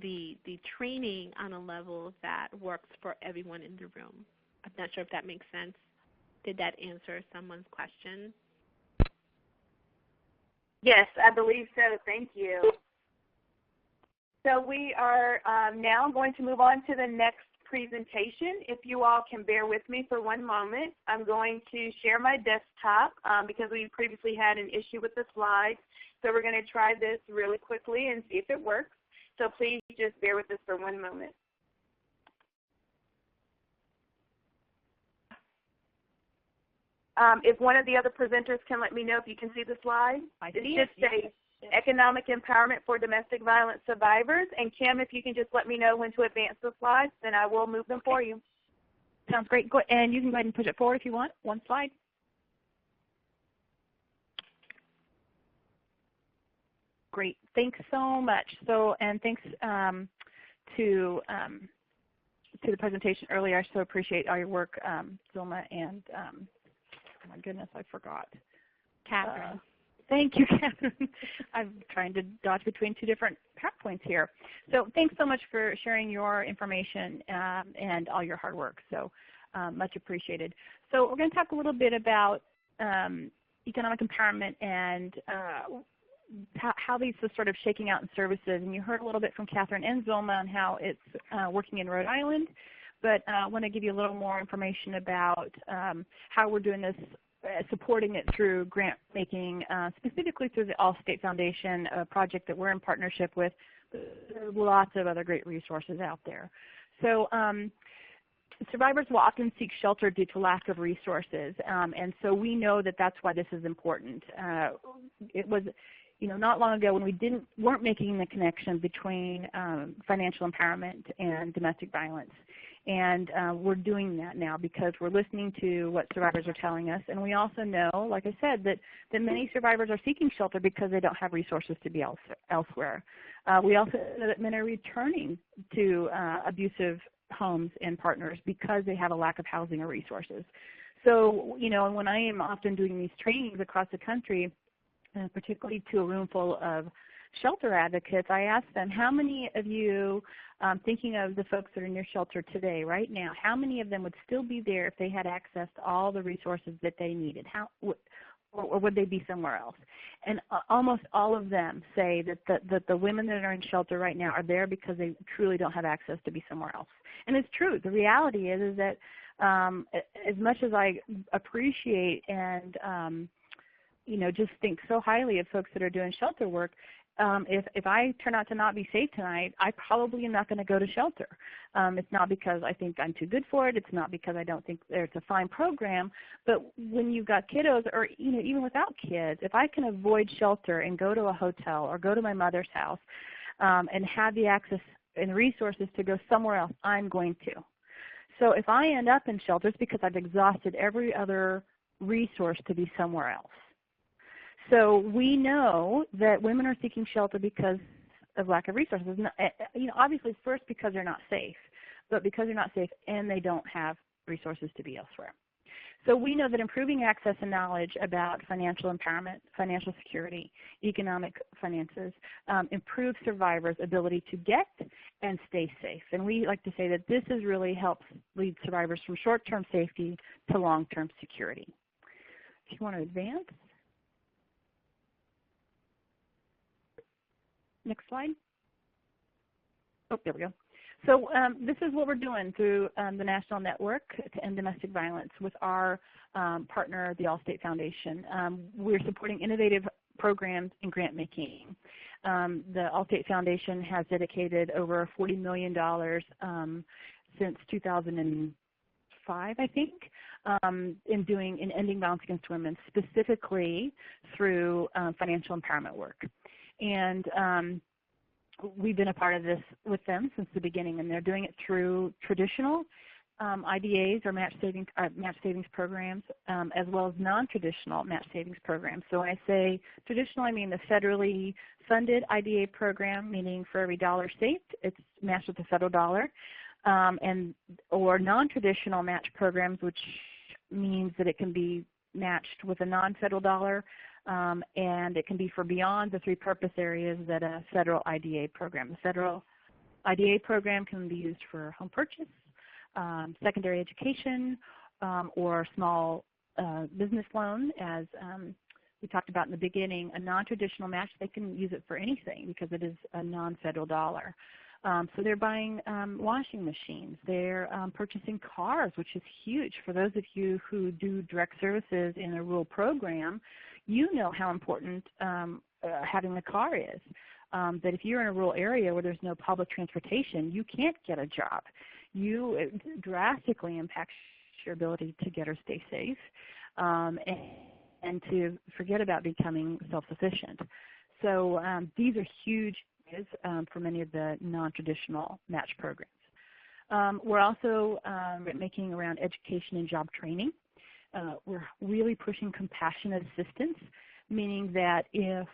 the training on a level that works for everyone in the room. I'm not sure if that makes sense. Did that answer someone's question? Yes, I believe so. Thank you. So we are now going to move on to the next presentation. If you all can bear with me for one moment, I'm going to share my desktop because we previously had an issue with the slides. So we're going to try this really quickly and see if it works. So please just bear with us for one moment. If one of the other presenters can let me know if you can see the slide. It's just economic empowerment for domestic violence survivors. And Kim, if you can just let me know when to advance the slides, then I will move them for you. Sounds great. Go, and you can go ahead and push it forward if you want. One slide. Great. Thanks so much. So, and thanks to the presentation earlier. I so appreciate all your work, Zulma, and oh my goodness, I forgot. Catherine. Thank you, Catherine. I'm trying to dodge between two different PowerPoints here. So thanks so much for sharing your information and all your hard work. So much appreciated. So we're going to talk a little bit about economic empowerment and how these are sort of shaking out in services. And you heard a little bit from Catherine and Zelma on how it's working in Rhode Island. But I want to give you a little more information about how we're doing this, supporting it through grant making, specifically through the All-State Foundation, a project that we're in partnership with. There are lots of other great resources out there. So survivors will often seek shelter due to lack of resources, and so we know that that's why this is important. It was, not long ago when we weren't making the connection between financial empowerment and domestic violence. And we're doing that now because we're listening to what survivors are telling us. And we also know, like I said, that many survivors are seeking shelter because they don't have resources to be elsewhere. We also know that men are returning to abusive homes and partners because they have a lack of housing or resources. So, when I am often doing these trainings across the country, particularly to a room full of shelter advocates, I ask them, how many of you, thinking of the folks that are in your shelter today, right now, how many of them would still be there if they had access to all the resources that they needed? Or would they be somewhere else? And almost all of them say that the women that are in shelter right now are there because they truly don't have access to be somewhere else. And it's true. The reality is that as much as I appreciate and just think so highly of folks that are doing shelter work, if I turn out to not be safe tonight, I probably am not going to go to shelter. It's not because I think I'm too good for it. It's not because I don't think it's a fine program. But when you've got kiddos, or even without kids, if I can avoid shelter and go to a hotel or go to my mother's house and have the access and resources to go somewhere else, I'm going to. So if I end up in shelter, it's because I've exhausted every other resource to be somewhere else. So we know that women are seeking shelter because of lack of resources. Obviously first because they're not safe, but because they're not safe and they don't have resources to be elsewhere. So we know that improving access and knowledge about financial empowerment, financial security, economic finances, improves survivors' ability to get and stay safe. And we like to say that this really helps lead survivors from short-term safety to long-term security. If you want to advance. Next slide. Oh, there we go. So this is what we're doing through the National Network to End Domestic Violence with our partner, the All-State Foundation. We're supporting innovative programs in grant making. The All-State Foundation has dedicated over $40 million since 2005, I think, in ending violence against women, specifically through financial empowerment work. And we've been a part of this with them since the beginning, and they're doing it through traditional IDAs or match savings programs, as well as non-traditional match savings programs. So when I say traditional, I mean the federally funded IDA program, meaning for every dollar saved, it's matched with a federal dollar, or non-traditional match programs, which means that it can be matched with a non-federal dollar, and it can be for beyond the three purpose areas that a federal IDA program. The federal IDA program can be used for home purchase, secondary education, or small business loan. As we talked about in the beginning, a non-traditional match, they can use it for anything because it is a non-federal dollar. So they're buying washing machines. They're purchasing cars, which is huge. For those of you who do direct services in a rural program, you know how important having a car is. That if you're in a rural area where there's no public transportation, you can't get a job. It drastically impacts your ability to get or stay safe and to forget about becoming self-sufficient. So these are huge for many of the non-traditional match programs. We're also making around education and job training. We're really pushing compassionate assistance, meaning that if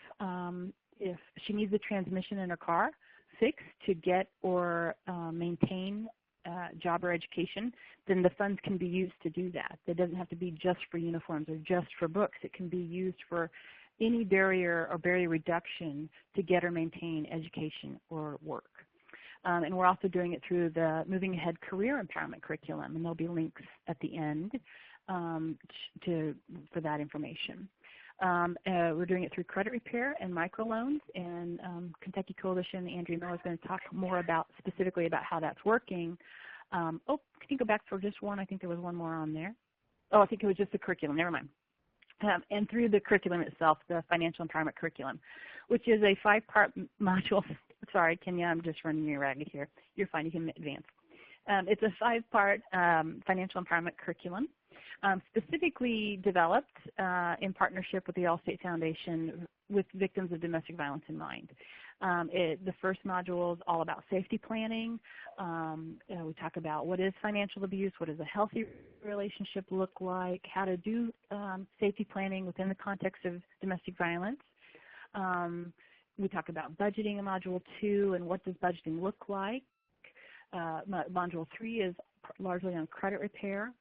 she needs the transmission in her car fixed to get or maintain job or education, then the funds can be used to do that. It doesn't have to be just for uniforms or just for books. It can be used for any barrier or barrier reduction to get or maintain education or work. And we're also doing it through the Moving Ahead Career Empowerment Curriculum, and there'll be links at the end for that information. We're doing it through credit repair and microloans, and Kentucky Coalition, Andrea Miller is going to talk more specifically about how that's working. Can you go back for just one? I think there was one more on there. I think it was just the curriculum. Never mind. And through the curriculum itself, the Financial Empowerment Curriculum, which is a 5-part module. Sorry, Kenya, I'm just running you ragged here. You're fine. You can advance. It's a 5-part financial empowerment curriculum, specifically developed in partnership with the Allstate Foundation with victims of domestic violence in mind. The first module is all about safety planning. We talk about what is financial abuse, what does a healthy relationship look like, how to do safety planning within the context of domestic violence. We talk about budgeting in Module 2 and what does budgeting look like. Module 3 is largely on credit repair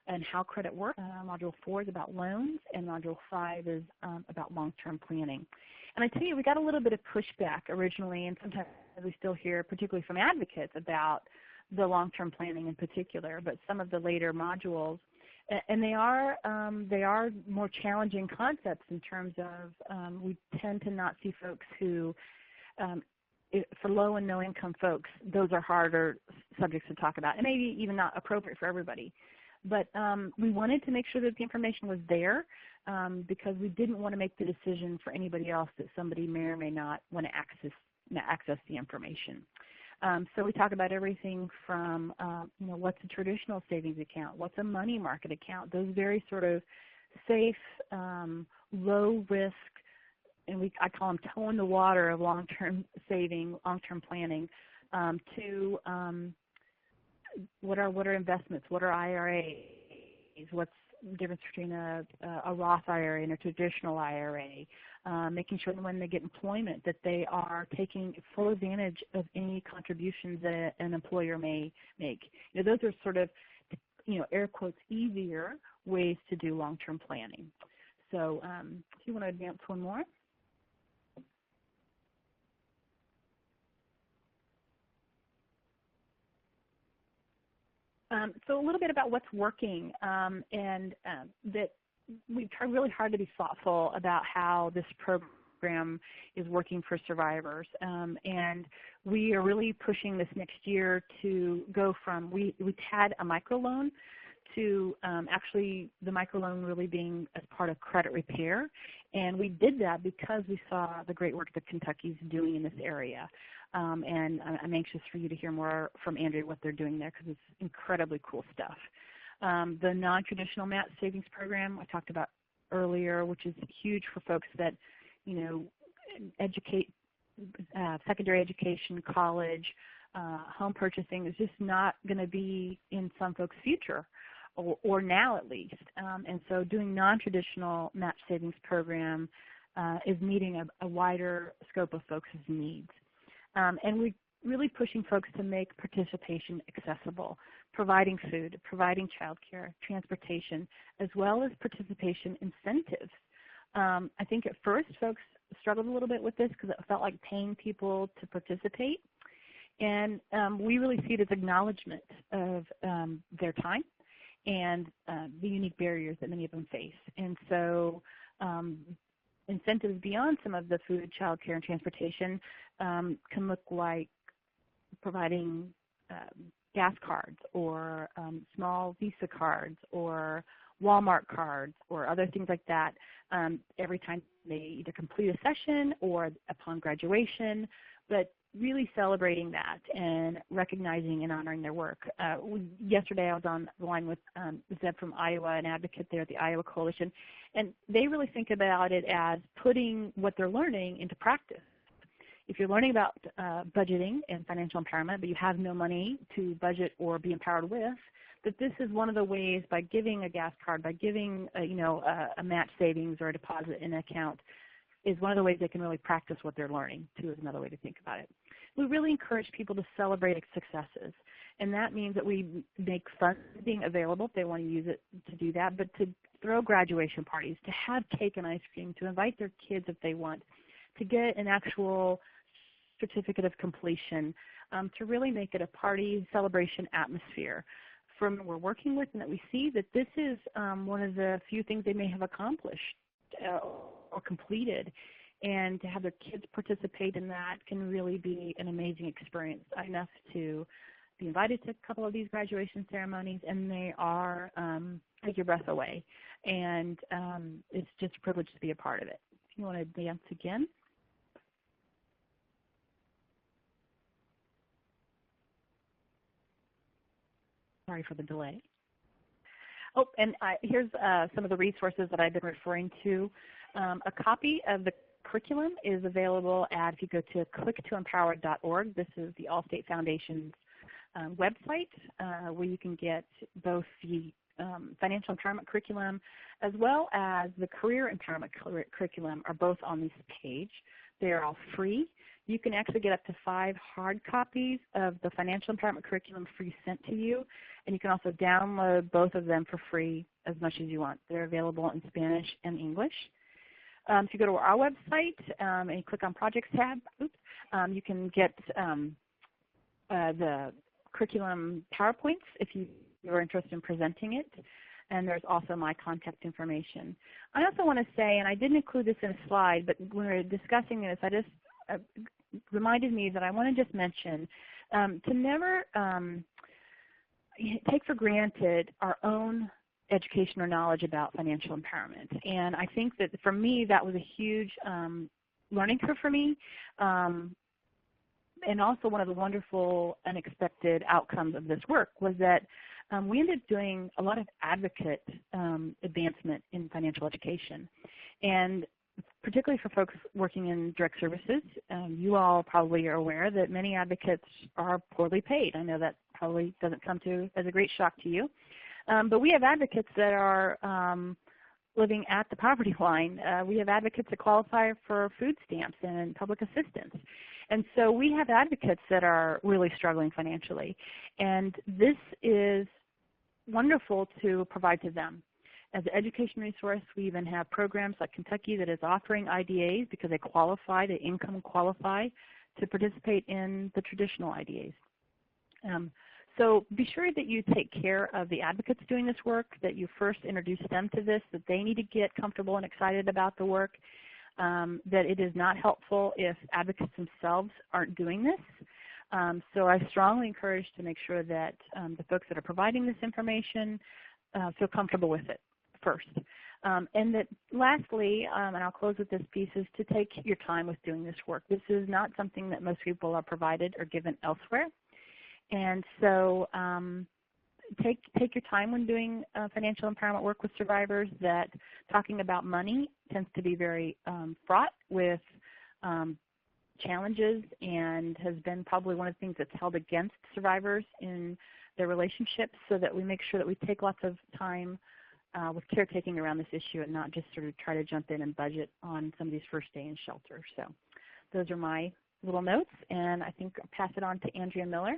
and how credit works. Module 4 is about loans, and Module 5 is about long-term planning. And I tell you, we got a little bit of pushback originally, and sometimes we still hear, particularly from advocates, about the long-term planning in particular, but some of the later modules, and they are more challenging concepts in terms of we tend to not see folks who, for low and no income folks, those are harder subjects to talk about, and maybe even not appropriate for everybody. But we wanted to make sure that the information was there because we didn't want to make the decision for anybody else that somebody may or may not want to access the information. So we talk about everything from what's a traditional savings account, what's a money market account, those very sort of safe, low risk, and I call them toe in the water of long-term saving, long-term planning, to what are investments, what are IRAs, what's the difference between a Roth IRA and a traditional IRA, making sure that when they get employment that they are taking full advantage of any contributions that an employer may make. Those are sort of, air quotes, easier ways to do long-term planning. So do you want to advance one more? So a little bit about what's working, and that we've tried really hard to be thoughtful about how this program is working for survivors. And we are really pushing this next year to go from, we had a microloan to actually the microloan really being as part of credit repair. And we did that because we saw the great work that Kentucky's doing in this area. And I'm anxious for you to hear more from Andrea what they're doing there because it's incredibly cool stuff. The non-traditional match savings program I talked about earlier, which is huge for folks that, educate, secondary education, college, home purchasing is just not going to be in some folks' future, or now at least. And so doing non-traditional match savings program is meeting a wider scope of folks' needs. And we're really pushing folks to make participation accessible, providing food, providing child care, transportation, as well as participation incentives. I think at first folks struggled a little bit with this because it felt like paying people to participate. And we really see it as acknowledgement of their time and the unique barriers that many of them face. And so incentives beyond some of the food, child care, and transportation can look like providing gas cards or small Visa cards or Walmart cards or other things like that every time they either complete a session or upon graduation, but really celebrating that and recognizing and honoring their work. Yesterday I was on the line with Zeb from Iowa, an advocate there at the Iowa Coalition, and they really think about it as putting what they're learning into practice. If you're learning about budgeting and financial empowerment, but you have no money to budget or be empowered with, that this is one of the ways, by giving a gas card, by giving a match savings or a deposit in an account, is one of the ways they can really practice what they're learning, too, is another way to think about it. We really encourage people to celebrate successes, and that means that we make funding available if they want to use it to do that, but to throw graduation parties, to have cake and ice cream, to invite their kids if they want, to get an actual certificate of completion, to really make it a party celebration atmosphere. From we're working with, and that we see that this is one of the few things they may have accomplished or completed, and to have their kids participate in that can really be an amazing experience. Enough to be invited to a couple of these graduation ceremonies, and they are take your breath away, and it's just a privilege to be a part of it. If you want to dance again. Sorry for the delay. Oh, and here's some of the resources that I've been referring to. A copy of the curriculum is available if you go to clicktoempower.org. This is the Allstate Foundation's website where you can get both the financial empowerment curriculum as well as the career empowerment curriculum are both on this page. They are all free. You can actually get up to 5 hard copies of the financial empowerment curriculum free sent to you, and you can also download both of them for free as much as you want. They're available in Spanish and English. If you go to our website and you click on Projects tab, you can get the curriculum PowerPoints if you're interested in presenting it, and there's also my contact information. I also want to say, and I didn't include this in a slide, but when we were discussing this, I just reminded me that I want to just mention to never take for granted our own education or knowledge about financial empowerment. And I think that for me, that was a huge learning curve for me, and also one of the wonderful unexpected outcomes of this work was that we ended up doing a lot of advocate advancement in financial education. And particularly for folks working in direct services, you all probably are aware that many advocates are poorly paid. I know that probably doesn't come as a great shock to you. But we have advocates that are living at the poverty line. We have advocates that qualify for food stamps and public assistance. And so we have advocates that are really struggling financially. And this is wonderful to provide to them. As an education resource, we even have programs like Kentucky that is offering IDAs because they qualify, they income qualify to participate in the traditional IDAs. So be sure that you take care of the advocates doing this work, that you first introduce them to this, that they need to get comfortable and excited about the work, that it is not helpful if advocates themselves aren't doing this. So I strongly encourage to make sure that the folks that are providing this information feel comfortable with it first. And that lastly, and I'll close with this piece, is to take your time with doing this work. This is not something that most people are provided or given elsewhere. And so take your time when doing financial empowerment work with survivors. That talking about money tends to be very fraught with challenges and has been probably one of the things that's held against survivors in their relationships, so that we make sure that we take lots of time with caretaking around this issue and not just sort of try to jump in and budget on somebody's first day in shelter. So those are my little notes, and I think I'll pass it on to Andrea Miller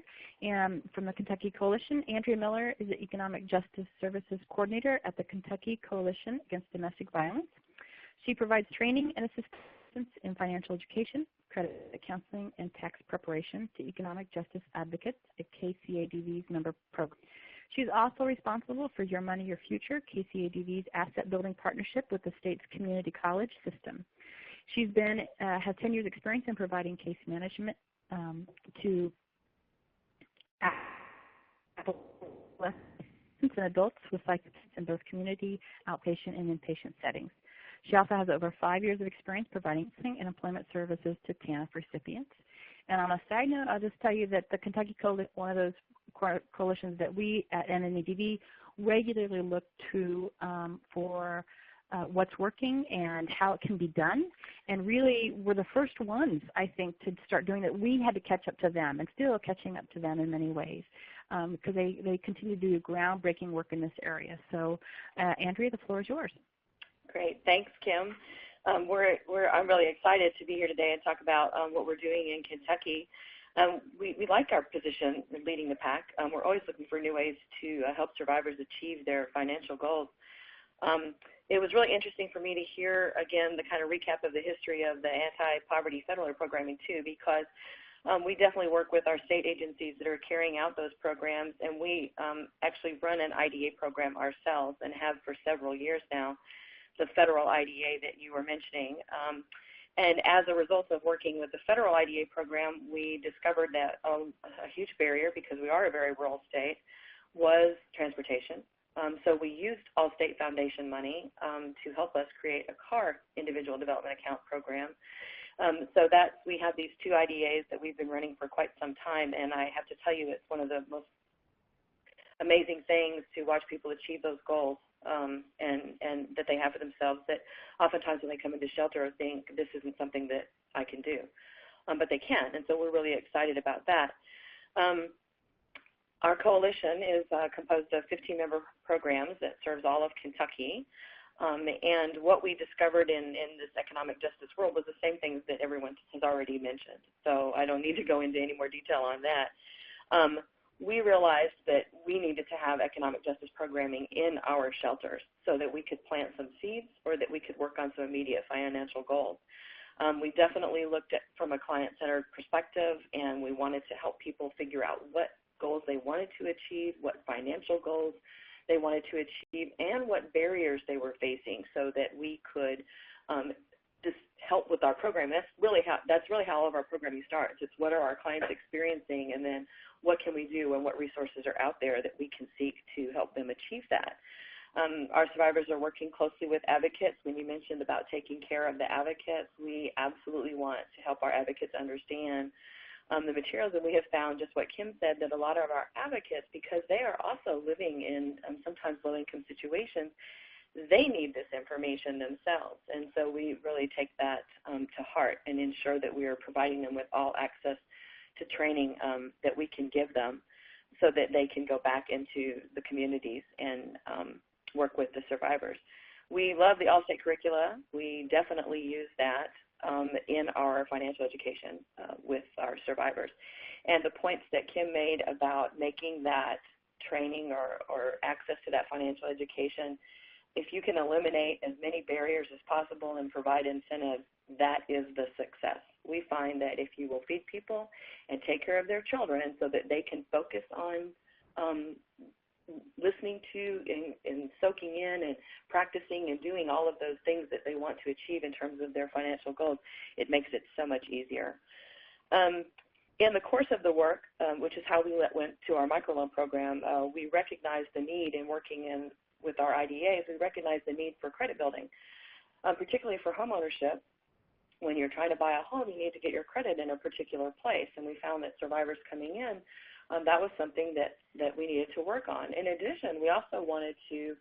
from the Kentucky Coalition. Andrea Miller is the Economic Justice Services Coordinator at the Kentucky Coalition Against Domestic Violence. She provides training and assistance in financial education, credit counseling, and tax preparation to economic justice advocates at KCADV's member program. She's also responsible for Your Money, Your Future, KCADV's asset building partnership with the state's community college system. She's has 10 years experience in providing case management to adolescents and adults with psychopaths in both community, outpatient, and inpatient settings. She also has over 5 years of experience providing counseling and employment services to TANF recipients. And on a side note, I'll just tell you that the Kentucky Coalition, one of those coalitions that we at NRCDV regularly look to for what's working and how it can be done. And really, we're the first ones, I think, to start doing that. We had to catch up to them and still catching up to them in many ways because they continue to do groundbreaking work in this area. So, Andrea, the floor is yours. Great. Thanks, Kim. I'm really excited to be here today and talk about what we're doing in Kentucky. We like our position in leading the pack. We're always looking for new ways to help survivors achieve their financial goals. It was really interesting for me to hear, again, the kind of recap of the history of the anti-poverty federal programming, too, because we definitely work with our state agencies that are carrying out those programs, and we actually run an IDA program ourselves and have for several years now, the federal IDA that you were mentioning. And as a result of working with the federal IDA program, we discovered that a huge barrier, because we are a very rural state, was transportation. So we used All-State Foundation money to help us create a CAR, Individual Development Account program. So that we have these two IDAs that we've been running for quite some time, and I have to tell you, it's one of the most amazing things to watch people achieve those goals and that they have for themselves, that oftentimes when they come into shelter think this isn't something that I can do, but they can, and so we're really excited about that. Our coalition is composed of 15-member programs that serves all of Kentucky, and what we discovered in this economic justice world was the same things that everyone has already mentioned, so I don't need to go into any more detail on that. We realized that we needed to have economic justice programming in our shelters so that we could plant some seeds or that we could work on some immediate financial goals. We definitely looked at from a client-centered perspective, and we wanted to help people figure out what goals they wanted to achieve, what financial goals they wanted to achieve, and what barriers they were facing so that we could just help with our program. That's really how all of our programming starts. It's what are our clients experiencing, and then what can we do and what resources are out there that we can seek to help them achieve that. Our survivors are working closely with advocates. When you mentioned about taking care of the advocates, we absolutely want to help our advocates understand the materials, and we have found just what Kim said, that a lot of our advocates, because they are also living in sometimes low-income situations, they need this information themselves, and so we really take that to heart and ensure that we are providing them with all access to training that we can give them so that they can go back into the communities and work with the survivors. We love the All-State curricula. We definitely use that in our financial education with our survivors. And the points that Kim made about making that training or access to that financial education, if you can eliminate as many barriers as possible and provide incentives, that is the success. We find that if you will feed people and take care of their children so that they can focus on listening to and soaking in and practicing and doing all of those things that they want to achieve in terms of their financial goals, it makes it so much easier. In the course of the work, which is how we went to our microloan program, we recognized the need in working with our IDAs, we recognized the need for credit building, particularly for homeownership. When you're trying to buy a home, you need to get your credit in a particular place, and we found that survivors coming in, that was something that we needed to work on. In addition, we also wanted to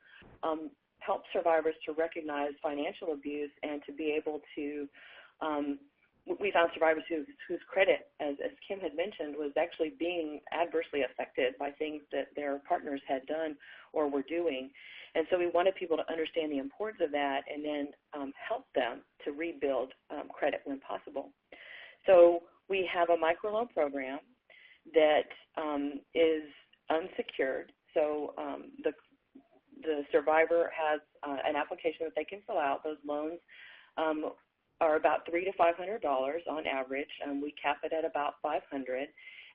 help survivors to recognize financial abuse and to be able to we found survivors whose credit, as Kim had mentioned, was actually being adversely affected by things that their partners had done or were doing. And so we wanted people to understand the importance of that and then help them to rebuild credit when possible. So we have a microloan program that is unsecured. So the survivor has an application that they can fill out. Those loans are about $300 to $500 on average. We cap it at about $500,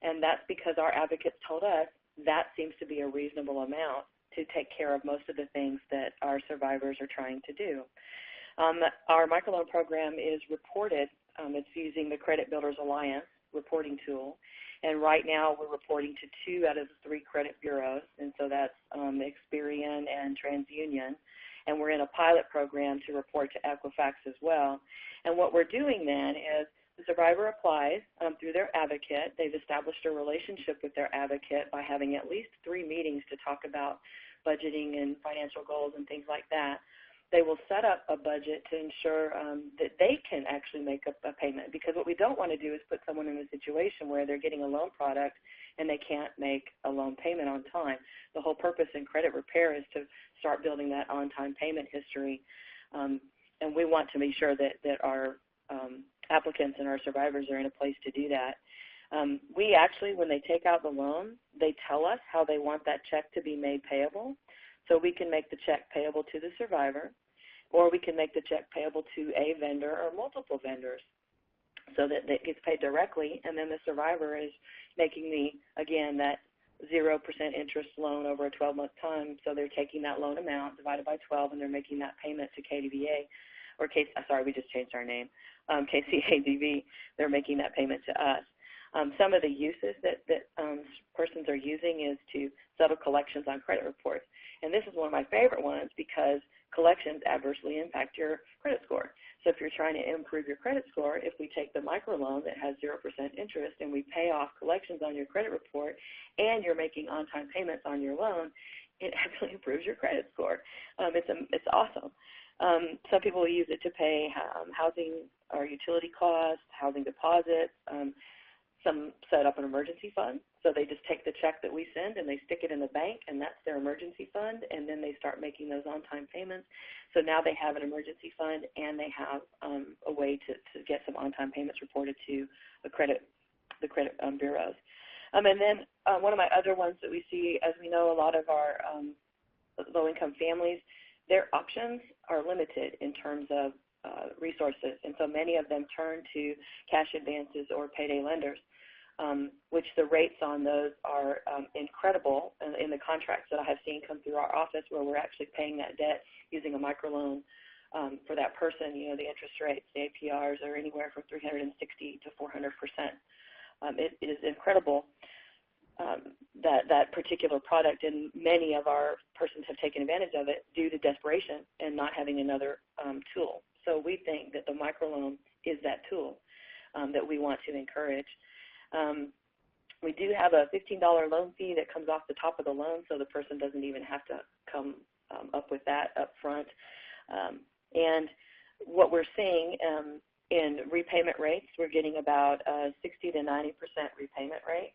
and that's because our advocates told us that seems to be a reasonable amount to take care of most of the things that our survivors are trying to do. Our microloan program is reported. It's using the Credit Builders Alliance, reporting tool. And right now we're reporting to 2 out of the 3 credit bureaus, and so that's Experian and TransUnion. And we're in a pilot program to report to Equifax as well. And what we're doing then is the survivor applies through their advocate. They've established a relationship with their advocate by having at least 3 meetings to talk about budgeting and financial goals and things like that. They will set up a budget to ensure that they can actually make a payment, because what we don't want to do is put someone in a situation where they're getting a loan product and they can't make a loan payment on time. The whole purpose in credit repair is to start building that on-time payment history, and we want to make sure that our applicants and our survivors are in a place to do that. We actually, when they take out the loan, they tell us how they want that check to be made payable. So we can make the check payable to the survivor, or we can make the check payable to a vendor or multiple vendors, so that it gets paid directly, and then the survivor is making again, that 0% interest loan over a 12-month time. So they're taking that loan amount divided by 12, and they're making that payment to KDVA, or we just changed our name, KCADV. They're making that payment to us. Some of the uses that persons are using is to settle collections on credit reports. And this is one of my favorite ones, because collections adversely impact your credit score. So if you're trying to improve your credit score, if we take the microloan that has 0% interest and we pay off collections on your credit report, and you're making on-time payments on your loan, it actually improves your credit score. It's awesome. Some people will use it to pay housing or utility costs, housing deposits. Some set up an emergency fund, so they just take the check that we send and they stick it in the bank, and that's their emergency fund, and then they start making those on-time payments. So now they have an emergency fund, and they have a way to get some on-time payments reported to the credit bureaus. And then one of my other ones that we see, as we know, a lot of our low-income families, their options are limited in terms of resources, and so many of them turn to cash advances or payday lenders, which the rates on those are incredible in the contracts that I have seen come through our office, where we're actually paying that debt using a microloan for that person. You know, the interest rates, the APRs are anywhere from 360 to 400%. It is incredible, that particular product, and many of our persons have taken advantage of it due to desperation and not having another tool. So we think that the microloan is that tool that we want to encourage. We do have a $15 loan fee that comes off the top of the loan, so the person doesn't even have to come up with that up front. And what we're seeing in repayment rates, we're getting about 60 to 90% repayment rate.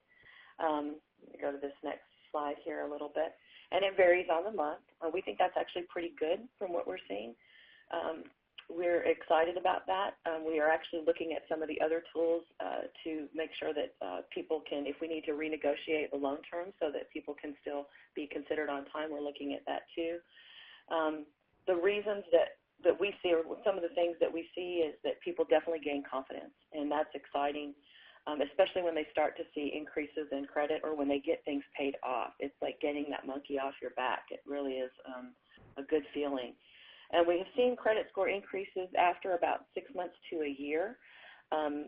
Let me go to this next slide here a little bit. And it varies on the month. We think that's actually pretty good from what we're seeing. We're excited about that. We are actually looking at some of the other tools to make sure that people can, if we need to renegotiate the loan terms so that people can still be considered on time, we're looking at that too. The reasons that we see, or some of the things that we see, is that people definitely gain confidence, and that's exciting, especially when they start to see increases in credit or when they get things paid off. It's like getting that monkey off your back. It really is a good feeling. And we have seen credit score increases after about 6 months to a year, and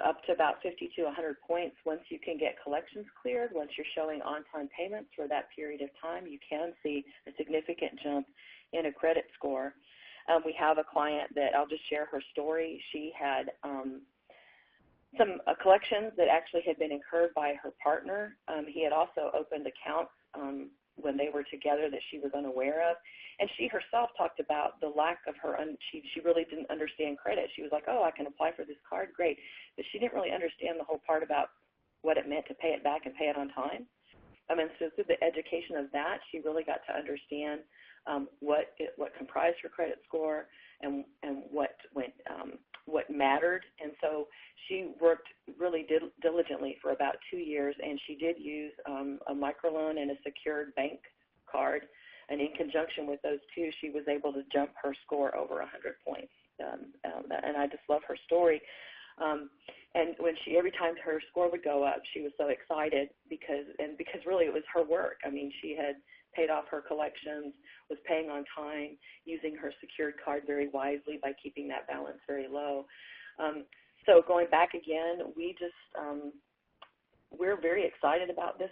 up to about 50 to 100 points once you can get collections cleared. Once you're showing on-time payments for that period of time, you can see a significant jump in a credit score. We have a client that I'll just share her story. She had some collections that actually had been incurred by her partner. He had also opened accounts when they were together that she was unaware of. And she herself talked about the lack of her, she really didn't understand credit. She was like, oh, I can apply for this card, great. But she didn't really understand the whole part about what it meant to pay it back and pay it on time. So through the education of that, she really got to understand what comprised her credit score and what mattered. And so she worked really diligently for about 2 years, and she did use a microloan and a secured bank card. And in conjunction with those two, she was able to jump her score over 100 points. And I just love her story. And when every time her score would go up, she was so excited because really it was her work. I mean, she had paid off her collections, was paying on time, using her secured card very wisely by keeping that balance very low. So going back again, we're very excited about this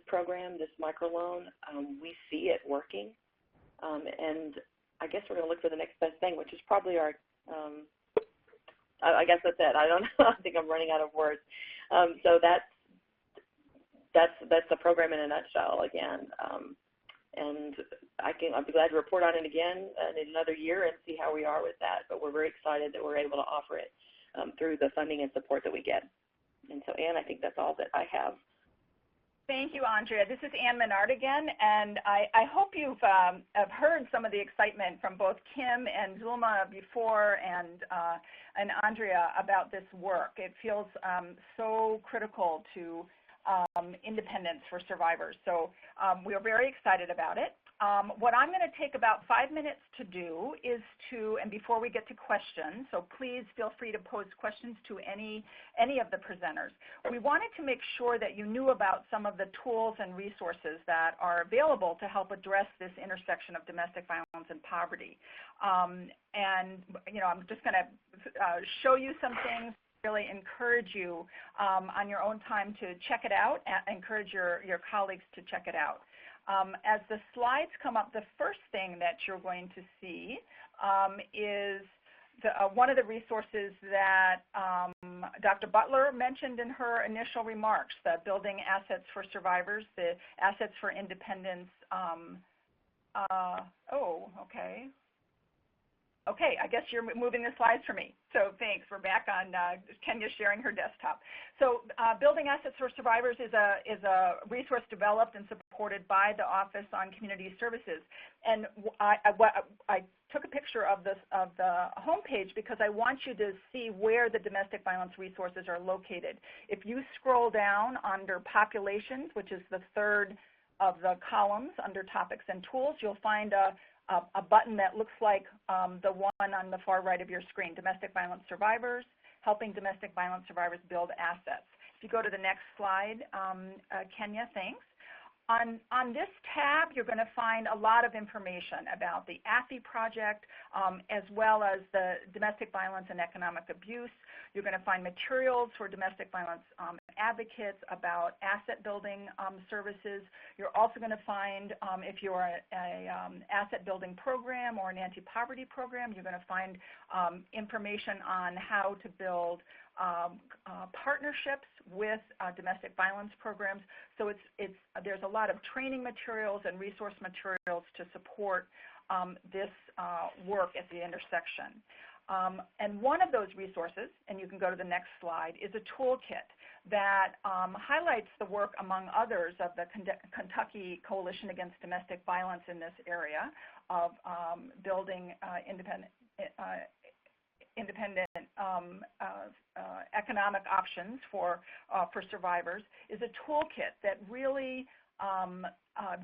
program, this microloan. We see it working, and I guess we're going to look for the next best thing, which is probably our. I guess that's it. I don't know. I think I'm running out of words. So that's the program in a nutshell again. And I'll be glad to report on it again in another year and see how we are with that. But we're very excited that we're able to offer it through the funding and support that we get. And so, Ann, I think that's all that I have. Thank you, Andrea. This is Ann Menard again, and I hope you've have heard some of the excitement from both Kim and Zulma before and Andrea about this work. It feels so critical to independence for survivors. So we are very excited about it. What I'm going to take about 5 minutes to do is and before we get to questions, so please feel free to pose questions to any of the presenters. We wanted to make sure that you knew about some of the tools and resources that are available to help address this intersection of domestic violence and poverty. And, I'm just going to show you some things. Really encourage you on your own time to check it out. Encourage your colleagues to check it out. As the slides come up, the first thing that you're going to see is one of the resources that Dr. Butler mentioned in her initial remarks, the Building Assets for Survivors, the Assets for Independence. Okay. Okay, I guess you're moving the slides for me. So thanks. We're back on Kenya sharing her desktop. So Building Assets for Survivors is a resource developed and supported by the Office on Community Services. And I took a picture of the homepage because I want you to see where the domestic violence resources are located. If you scroll down under Populations, which is the third of the columns under Topics and Tools, you'll find a button that looks like the one on the far right of your screen, Domestic Violence Survivors, Helping Domestic Violence Survivors Build Assets. If you go to the next slide, Kenya, thanks. On this tab, you're going to find a lot of information about the AFI project, as well as the domestic violence and economic abuse. You're going to find materials for domestic violence advocates about asset building services. You're also going to find, if you're an asset building program or an anti-poverty program, you're going to find information on how to build partnerships with domestic violence programs. So there's a lot of training materials and resource materials to support this work at the intersection. And one of those resources, and you can go to the next slide, is a toolkit that highlights the work, among others, of the Kentucky Coalition Against Domestic Violence in this area of building independent economic options for survivors, is a toolkit that really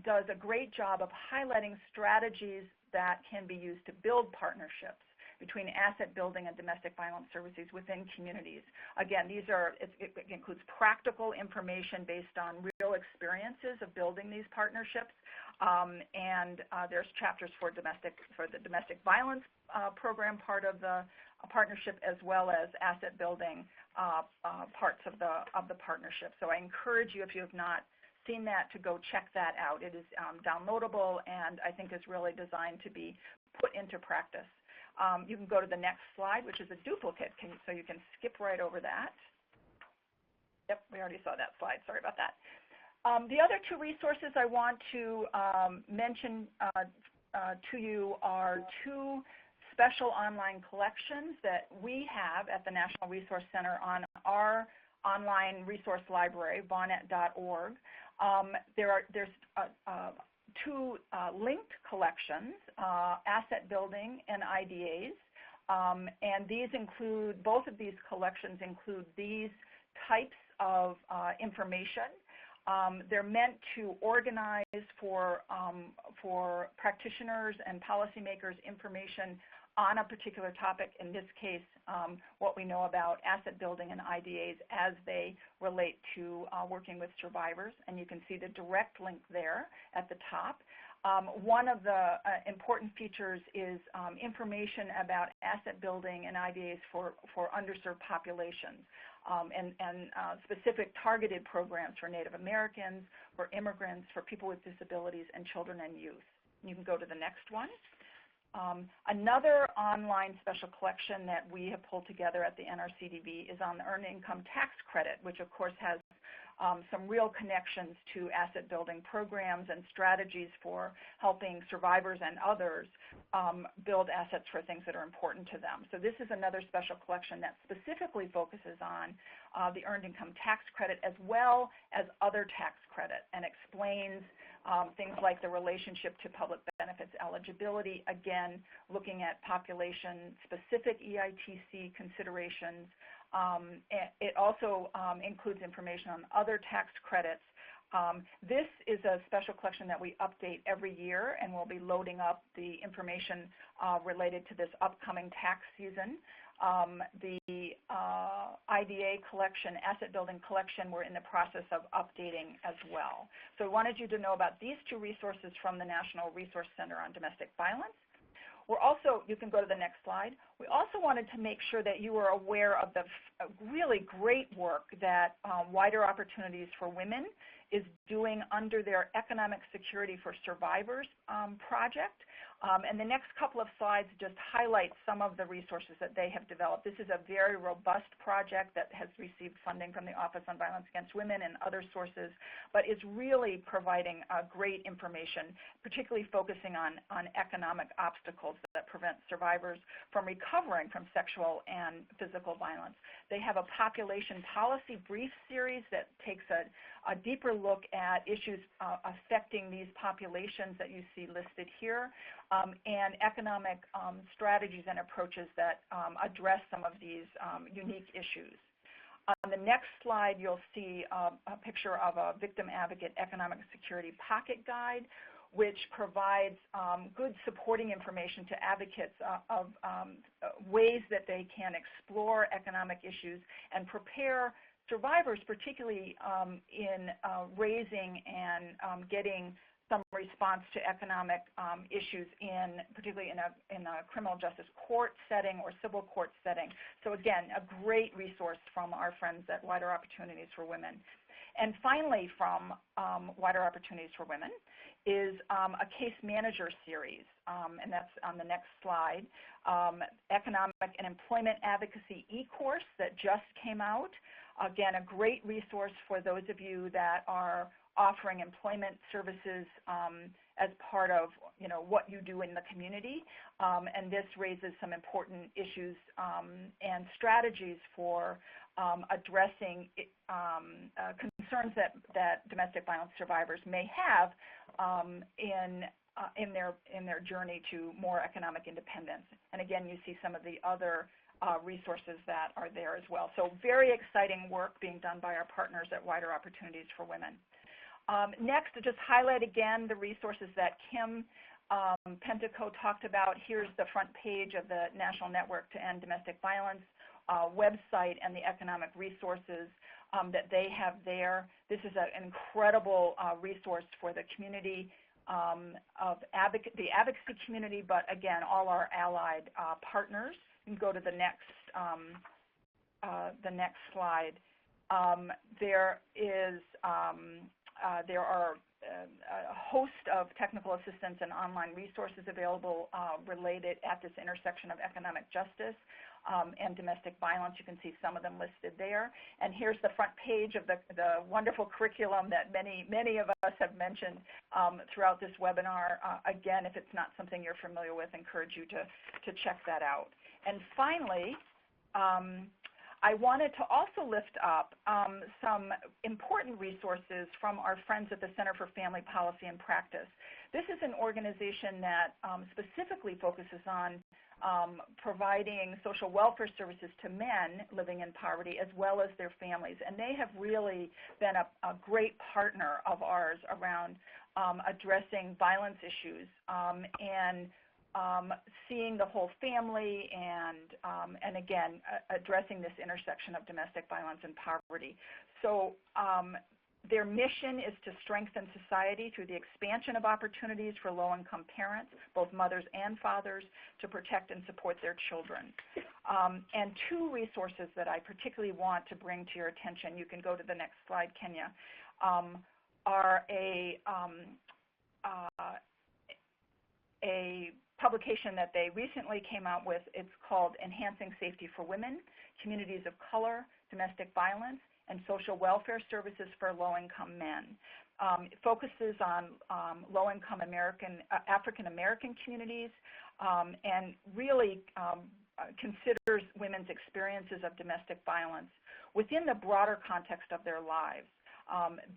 does a great job of highlighting strategies that can be used to build partnerships between asset building and domestic violence services within communities. Again, it includes practical information based on real experiences of building these partnerships, and there's chapters for the domestic violence program part of the partnership, as well as asset building parts of the partnership. So I encourage you, if you have not seen that, to go check that out. It is downloadable and I think is really designed to be put into practice. You can go to the next slide, which is a duplicate, so you can skip right over that. Yep, we already saw that slide. Sorry about that. The other two resources I want to mention to you are two special online collections that we have at the National Resource Center on our online resource library, bonnet.org. There's two linked collections, Asset Building and IDAs, and both of these collections include these types of information. They're meant to organize for practitioners and policymakers information on a particular topic, in this case, what we know about asset building and IDAs as they relate to working with survivors. And you can see the direct link there at the top. One of the important features is information about asset building and IDAs for underserved populations and specific targeted programs for Native Americans, for immigrants, for people with disabilities, and children and youth. You can go to the next one. Another online special collection that we have pulled together at the NRCDV is on the Earned Income Tax Credit, which of course has some real connections to asset building programs and strategies for helping survivors and others build assets for things that are important to them. So this is another special collection that specifically focuses on the Earned Income Tax Credit as well as other tax credit, and explains things like the relationship to public benefits eligibility, again, looking at population-specific EITC considerations. It also includes information on other tax credits. This is a special collection that we update every year, and we'll be loading up the information related to this upcoming tax season. The IDA collection, asset building collection, we're in the process of updating as well. So I wanted you to know about these two resources from the National Resource Center on Domestic Violence. We're also, you can go to the next slide, we also wanted to make sure that you were aware of the really great work that Wider Opportunities for Women is doing under their Economic Security for Survivors project. And the next couple of slides just highlight some of the resources that they have developed. This is a very robust project that has received funding from the Office on Violence Against Women and other sources, but is really providing great information, particularly focusing on economic obstacles that prevent survivors from recovering from sexual and physical violence. They have a population policy brief series that takes a deeper look at issues affecting these populations that you see listed here, and economic strategies and approaches that address some of these unique issues. On the next slide, you'll see a picture of a Victim Advocate Economic Security Pocket Guide, which provides good supporting information to advocates of ways that they can explore economic issues and prepare survivors, particularly in raising and getting some response to economic issues particularly in a criminal justice court setting or civil court setting. So again, a great resource from our friends at Wider Opportunities for Women. And finally, from Wider Opportunities for Women is a case manager series, and that's on the next slide. Economic and Employment Advocacy e-course that just came out. Again, a great resource for those of you that are offering employment services as part of what you do in the community, and this raises some important issues and strategies for addressing concerns that domestic violence survivors may have in their journey to more economic independence. And again, you see some of the other resources that are there as well. So very exciting work being done by our partners at Wider Opportunities for Women. Next, to just highlight again the resources that Kim Pentico talked about. Here's the front page of the National Network to End Domestic Violence website and the economic resources that they have there. This is an incredible resource for the community of the advocacy community, but again, all our allied partners. You can go to the next slide. There are a host of technical assistance and online resources available related at this intersection of economic justice and domestic violence. You can see some of them listed there. And here's the front page of the wonderful curriculum that many of us have mentioned throughout this webinar. Again, if it's not something you're familiar with, I encourage you to check that out. And finally, I wanted to also lift up some important resources from our friends at the Center for Family Policy and Practice. This is an organization that specifically focuses on providing social welfare services to men living in poverty as well as their families. And they have really been a great partner of ours around addressing violence issues and seeing the whole family and again, addressing this intersection of domestic violence and poverty. So Their mission is to strengthen society through the expansion of opportunities for low-income parents, both mothers and fathers, to protect and support their children. And two resources that I particularly want to bring to your attention, you can go to the next slide, Kenya, are a publication that they recently came out with. It's called Enhancing Safety for Women, Communities of Color, Domestic Violence, and Social Welfare Services for Low-Income Men. It focuses on low-income African-American communities and really considers women's experiences of domestic violence within the broader context of their lives.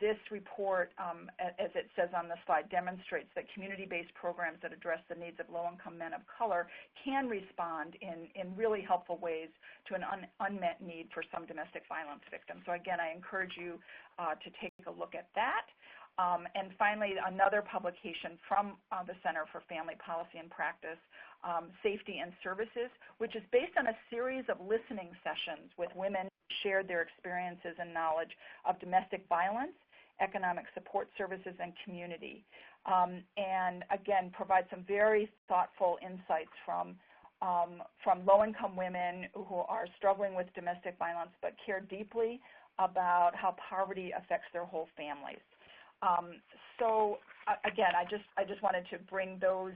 This report, as it says on the slide, demonstrates that community-based programs that address the needs of low-income men of color can respond in really helpful ways to an unmet need for some domestic violence victims. So again, I encourage you to take a look at that. And finally, another publication from the Center for Family Policy and Practice, Safety and Services, which is based on a series of listening sessions with women who shared their experiences and knowledge of domestic violence, economic support services, and community. And again, provide some very thoughtful insights from low-income women who are struggling with domestic violence but care deeply about how poverty affects their whole families. So again, I just wanted to bring those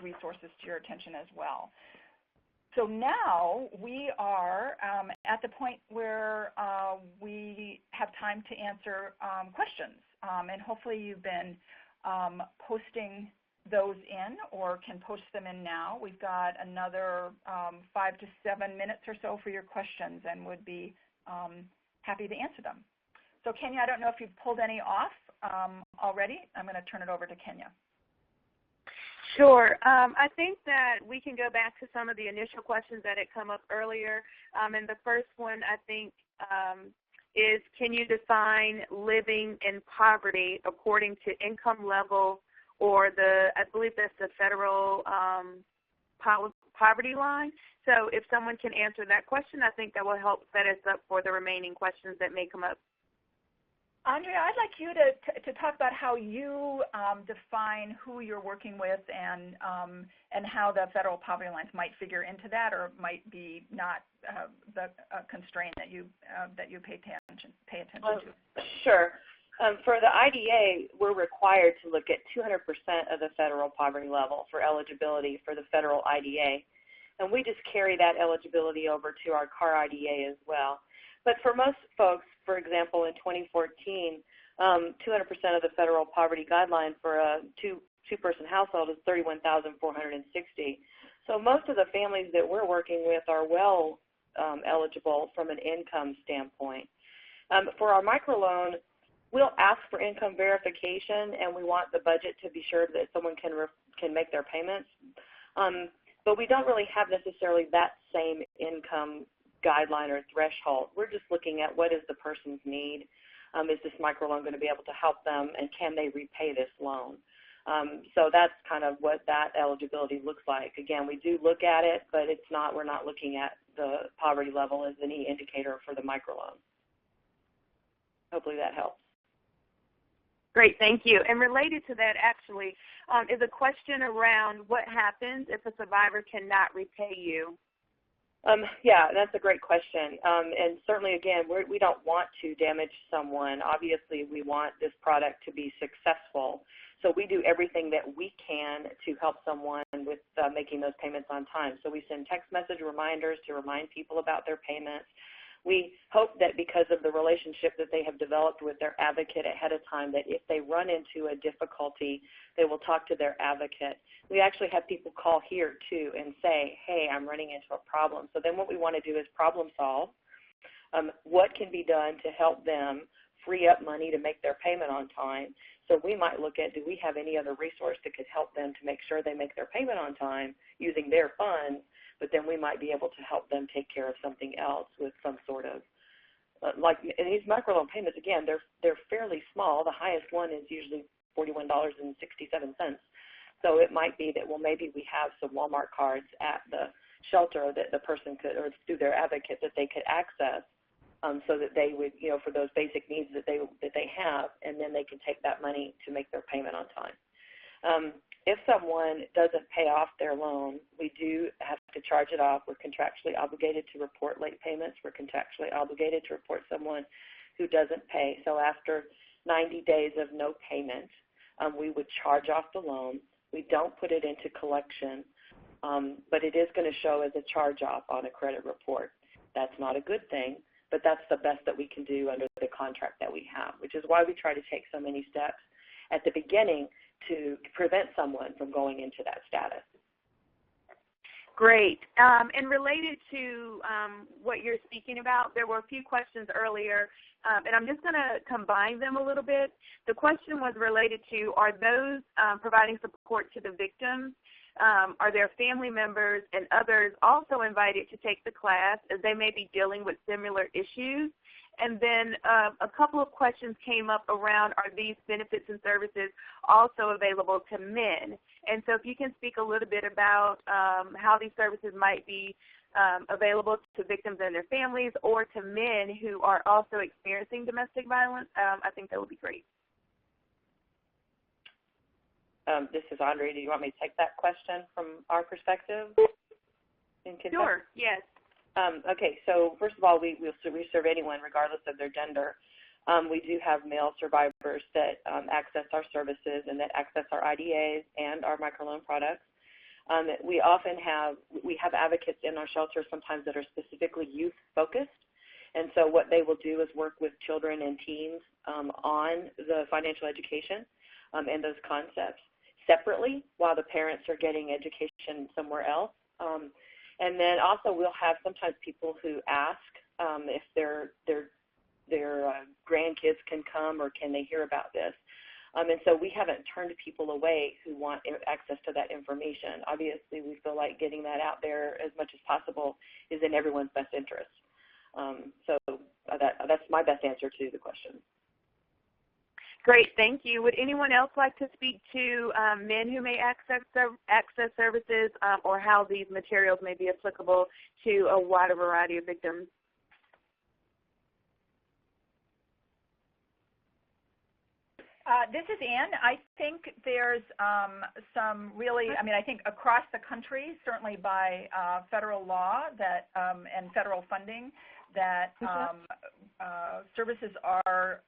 resources to your attention as well. So now we are at the point where we have time to answer questions, and hopefully you've been posting those in or can post them in now. We've got another 5 to 7 minutes or so for your questions, and would be happy to answer them. So Kenya, I don't know if you've pulled any off already. I'm going to turn it over to Kenya. Sure. I think that we can go back to some of the initial questions that had come up earlier. And the first one, I think, is, can you define living in poverty according to income level or I believe that's the federal poverty line? So if someone can answer that question, I think that will help set us up for the remaining questions that may come up. Andrea, I'd like you to talk about how you define who you're working with and how the federal poverty lines might figure into that, or might be not the constraint that you pay attention to. Sure. For the IDA, we're required to look at 200% of the federal poverty level for eligibility for the federal IDA, and we just carry that eligibility over to our CAR IDA as well. But for most folks, for example, in 2014, 200% of the federal poverty guideline for a two-person household is $31,460. So most of the families that we're working with are well eligible from an income standpoint. For our microloan, we'll ask for income verification, and we want the budget to be sure that someone can make their payments. But we don't really have necessarily that same income guideline or threshold. We're just looking at what is the person's need. Is this microloan going to be able to help them, and can they repay this loan? So that's kind of what that eligibility looks like. Again, we do look at it, but we're not looking at the poverty level as any indicator for the microloan. Hopefully that helps. Great, thank you. And related to that, actually, is a question around what happens if a survivor cannot repay you? Yeah, that's a great question. And certainly, again, we don't want to damage someone. Obviously, we want this product to be successful. So we do everything that we can to help someone with making those payments on time. So we send text message reminders to remind people about their payments. We hope that because of the relationship that they have developed with their advocate ahead of time, that if they run into a difficulty, they will talk to their advocate. We actually have people call here, too, and say, hey, I'm running into a problem. So then what we want to do is problem solve. What can be done to help them free up money to make their payment on time? So we might look at, do we have any other resource that could help them to make sure they make their payment on time using their funds? But then we might be able to help them take care of something else with some sort of, and these microloan payments, again, they're fairly small. The highest one is usually $41.67. So it might be that, well, maybe we have some Walmart cards at the shelter that the person could, or through their advocate, that they could access so that they would, for those basic needs that they have, and then they can take that money to make their payment on time. If someone doesn't pay off their loan, we do have to charge it off. We're contractually obligated to report late payments. We're contractually obligated to report someone who doesn't pay. So after 90 days of no payment, we would charge off the loan. We don't put it into collection, but it is going to show as a charge-off on a credit report. That's not a good thing, but that's the best that we can do under the contract that we have, which is why we try to take so many steps at the beginning to prevent someone from going into that status. Great. And related to what you're speaking about, there were a few questions earlier, and I'm just going to combine them a little bit. The question was related to, are those providing support to the victims? Are their family members and others also invited to take the class, as they may be dealing with similar issues? And then a couple of questions came up around, are these benefits and services also available to men? And so if you can speak a little bit about how these services might be available to victims and their families, or to men who are also experiencing domestic violence, I think that would be great. This is Andrea. Do you want me to take that question from our perspective? Sure, yes. Okay, so first of all, we serve anyone regardless of their gender. We do have male survivors that access our services and that access our IDAs and our microloan products. We have advocates in our shelter sometimes that are specifically youth-focused, and so what they will do is work with children and teens on the financial education and those concepts separately while the parents are getting education somewhere else. And then also we'll have sometimes people who ask if their grandkids can come or can they hear about this. And so we haven't turned people away who want access to that information. Obviously, we feel like getting that out there as much as possible is in everyone's best interest. So that's my best answer to the question. Great, thank you. Would anyone else like to speak to men who may access services or how these materials may be applicable to a wider variety of victims? This is Ann. I think there's some really, I think across the country, certainly by federal law that and federal funding, that services are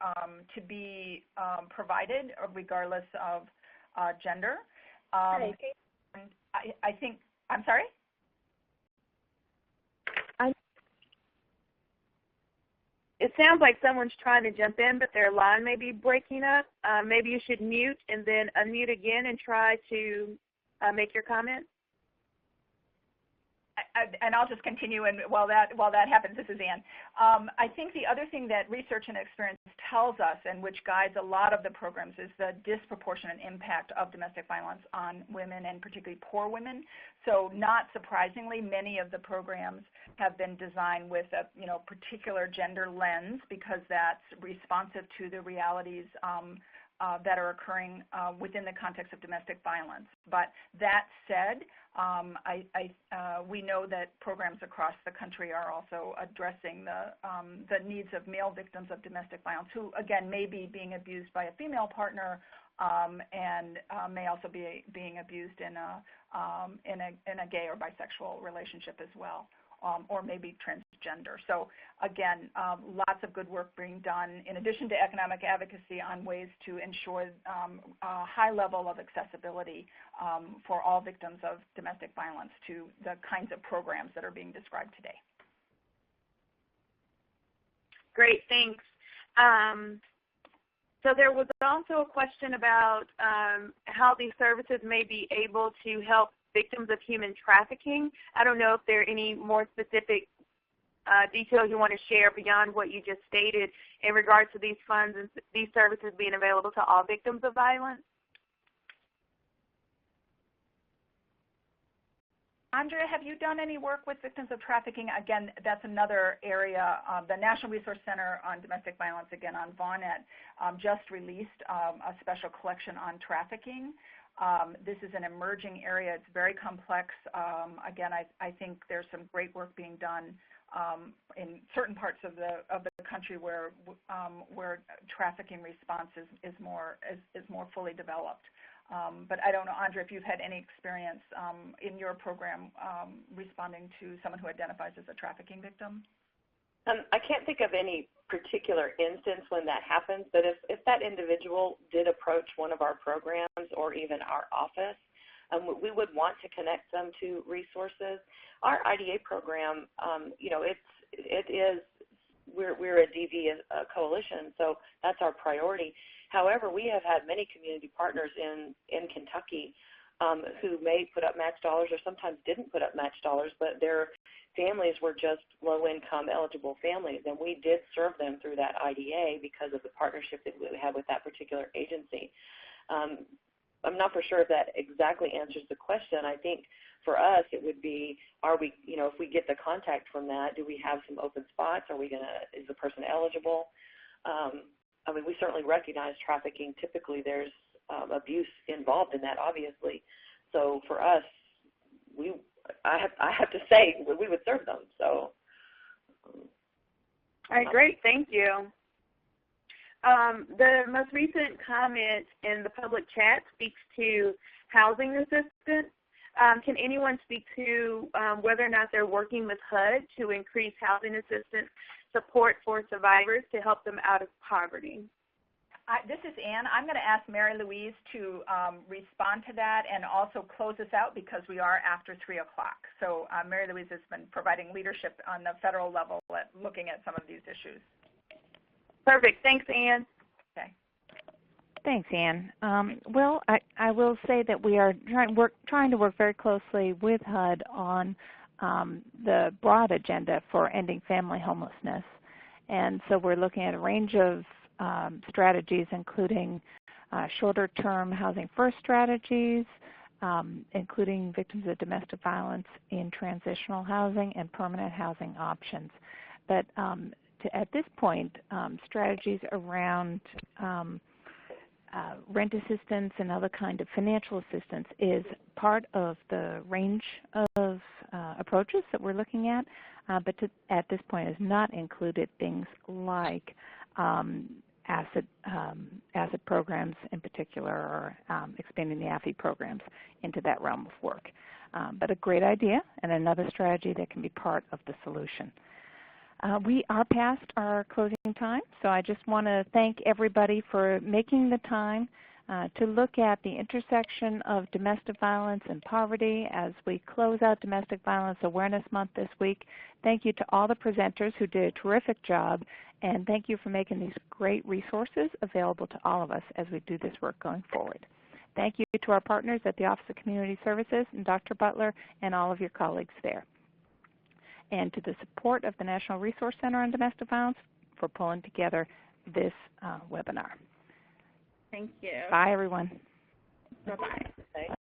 to be provided regardless of gender. And I think, I'm sorry? It sounds like someone's trying to jump in, but their line may be breaking up. Maybe you should mute and then unmute again and try to make your comment. And I'll just continue, and while that happens, this is Ann. I think the other thing that research and experience tells us, and which guides a lot of the programs, is the disproportionate impact of domestic violence on women, and particularly poor women. So not surprisingly, many of the programs have been designed with a particular gender lens, because that's responsive to the realities that are occurring within the context of domestic violence. But that said, we know that programs across the country are also addressing the needs of male victims of domestic violence, who again may be being abused by a female partner, and may also be being abused in a gay or bisexual relationship as well. Or maybe transgender. So again, lots of good work being done in addition to economic advocacy on ways to ensure a high level of accessibility for all victims of domestic violence to the kinds of programs that are being described today. Great, thanks. So there was also a question about how these services may be able to help victims of human trafficking. I don't know if there are any more specific details you want to share beyond what you just stated in regards to these funds and these services being available to all victims of violence. Andrea, have you done any work with victims of trafficking? Again, that's another area. The National Resource Center on Domestic Violence, again on VAWNet, just released a special collection on trafficking. This is an emerging area. It's very complex. Again, I think there's some great work being done in certain parts of the country where trafficking response is more fully developed. But I don't know, Andrea, if you've had any experience in your program responding to someone who identifies as a trafficking victim. I can't think of any particular instance when that happens, but if that individual did approach one of our programs or even our office, we would want to connect them to resources. Our IDA program, we're a DV coalition, so that's our priority. However, we have had many community partners in Kentucky who may put up match dollars or sometimes didn't put up match dollars, but their families were just low-income eligible families, and we did serve them through that IDA because of the partnership that we have with that particular agency. I'm not for sure if that exactly answers the question. I think for us it would be, if we get the contact from that, do we have some open spots? Is the person eligible? We certainly recognize trafficking. Typically there's abuse involved in that, obviously. So for us, I have to say we would serve them. So. All right, great. Thank you. The most recent comment in the public chat speaks to housing assistance. Can anyone speak to whether or not they're working with HUD to increase housing assistance support for survivors to help them out of poverty? This is Ann. I'm going to ask Marylouise to respond to that and also close us out because we are after 3 o'clock. So Marylouise has been providing leadership on the federal level at looking at some of these issues. Perfect. Thanks, Ann. Okay. Thanks, Ann. Well, I will say that we are trying to work very closely with HUD on the broad agenda for ending family homelessness. And so we're looking at a range of strategies, including shorter-term housing first strategies, including victims of domestic violence in transitional housing and permanent housing options. But at this point, strategies around rent assistance and other kind of financial assistance is part of the range of approaches that we're looking at, but at this point has not included things like asset programs in particular, or expanding the AFI programs into that realm of work. But a great idea and another strategy that can be part of the solution. We are past our closing time, so I just want to thank everybody for making the time to look at the intersection of domestic violence and poverty as we close out Domestic Violence Awareness Month this week. Thank you to all the presenters who did a terrific job, and thank you for making these great resources available to all of us as we do this work going forward. Thank you to our partners at the Office of Community Services and Dr. Butler and all of your colleagues there. And to the support of the National Resource Center on Domestic Violence for pulling together this webinar. Thank you. Bye, everyone. Bye-bye.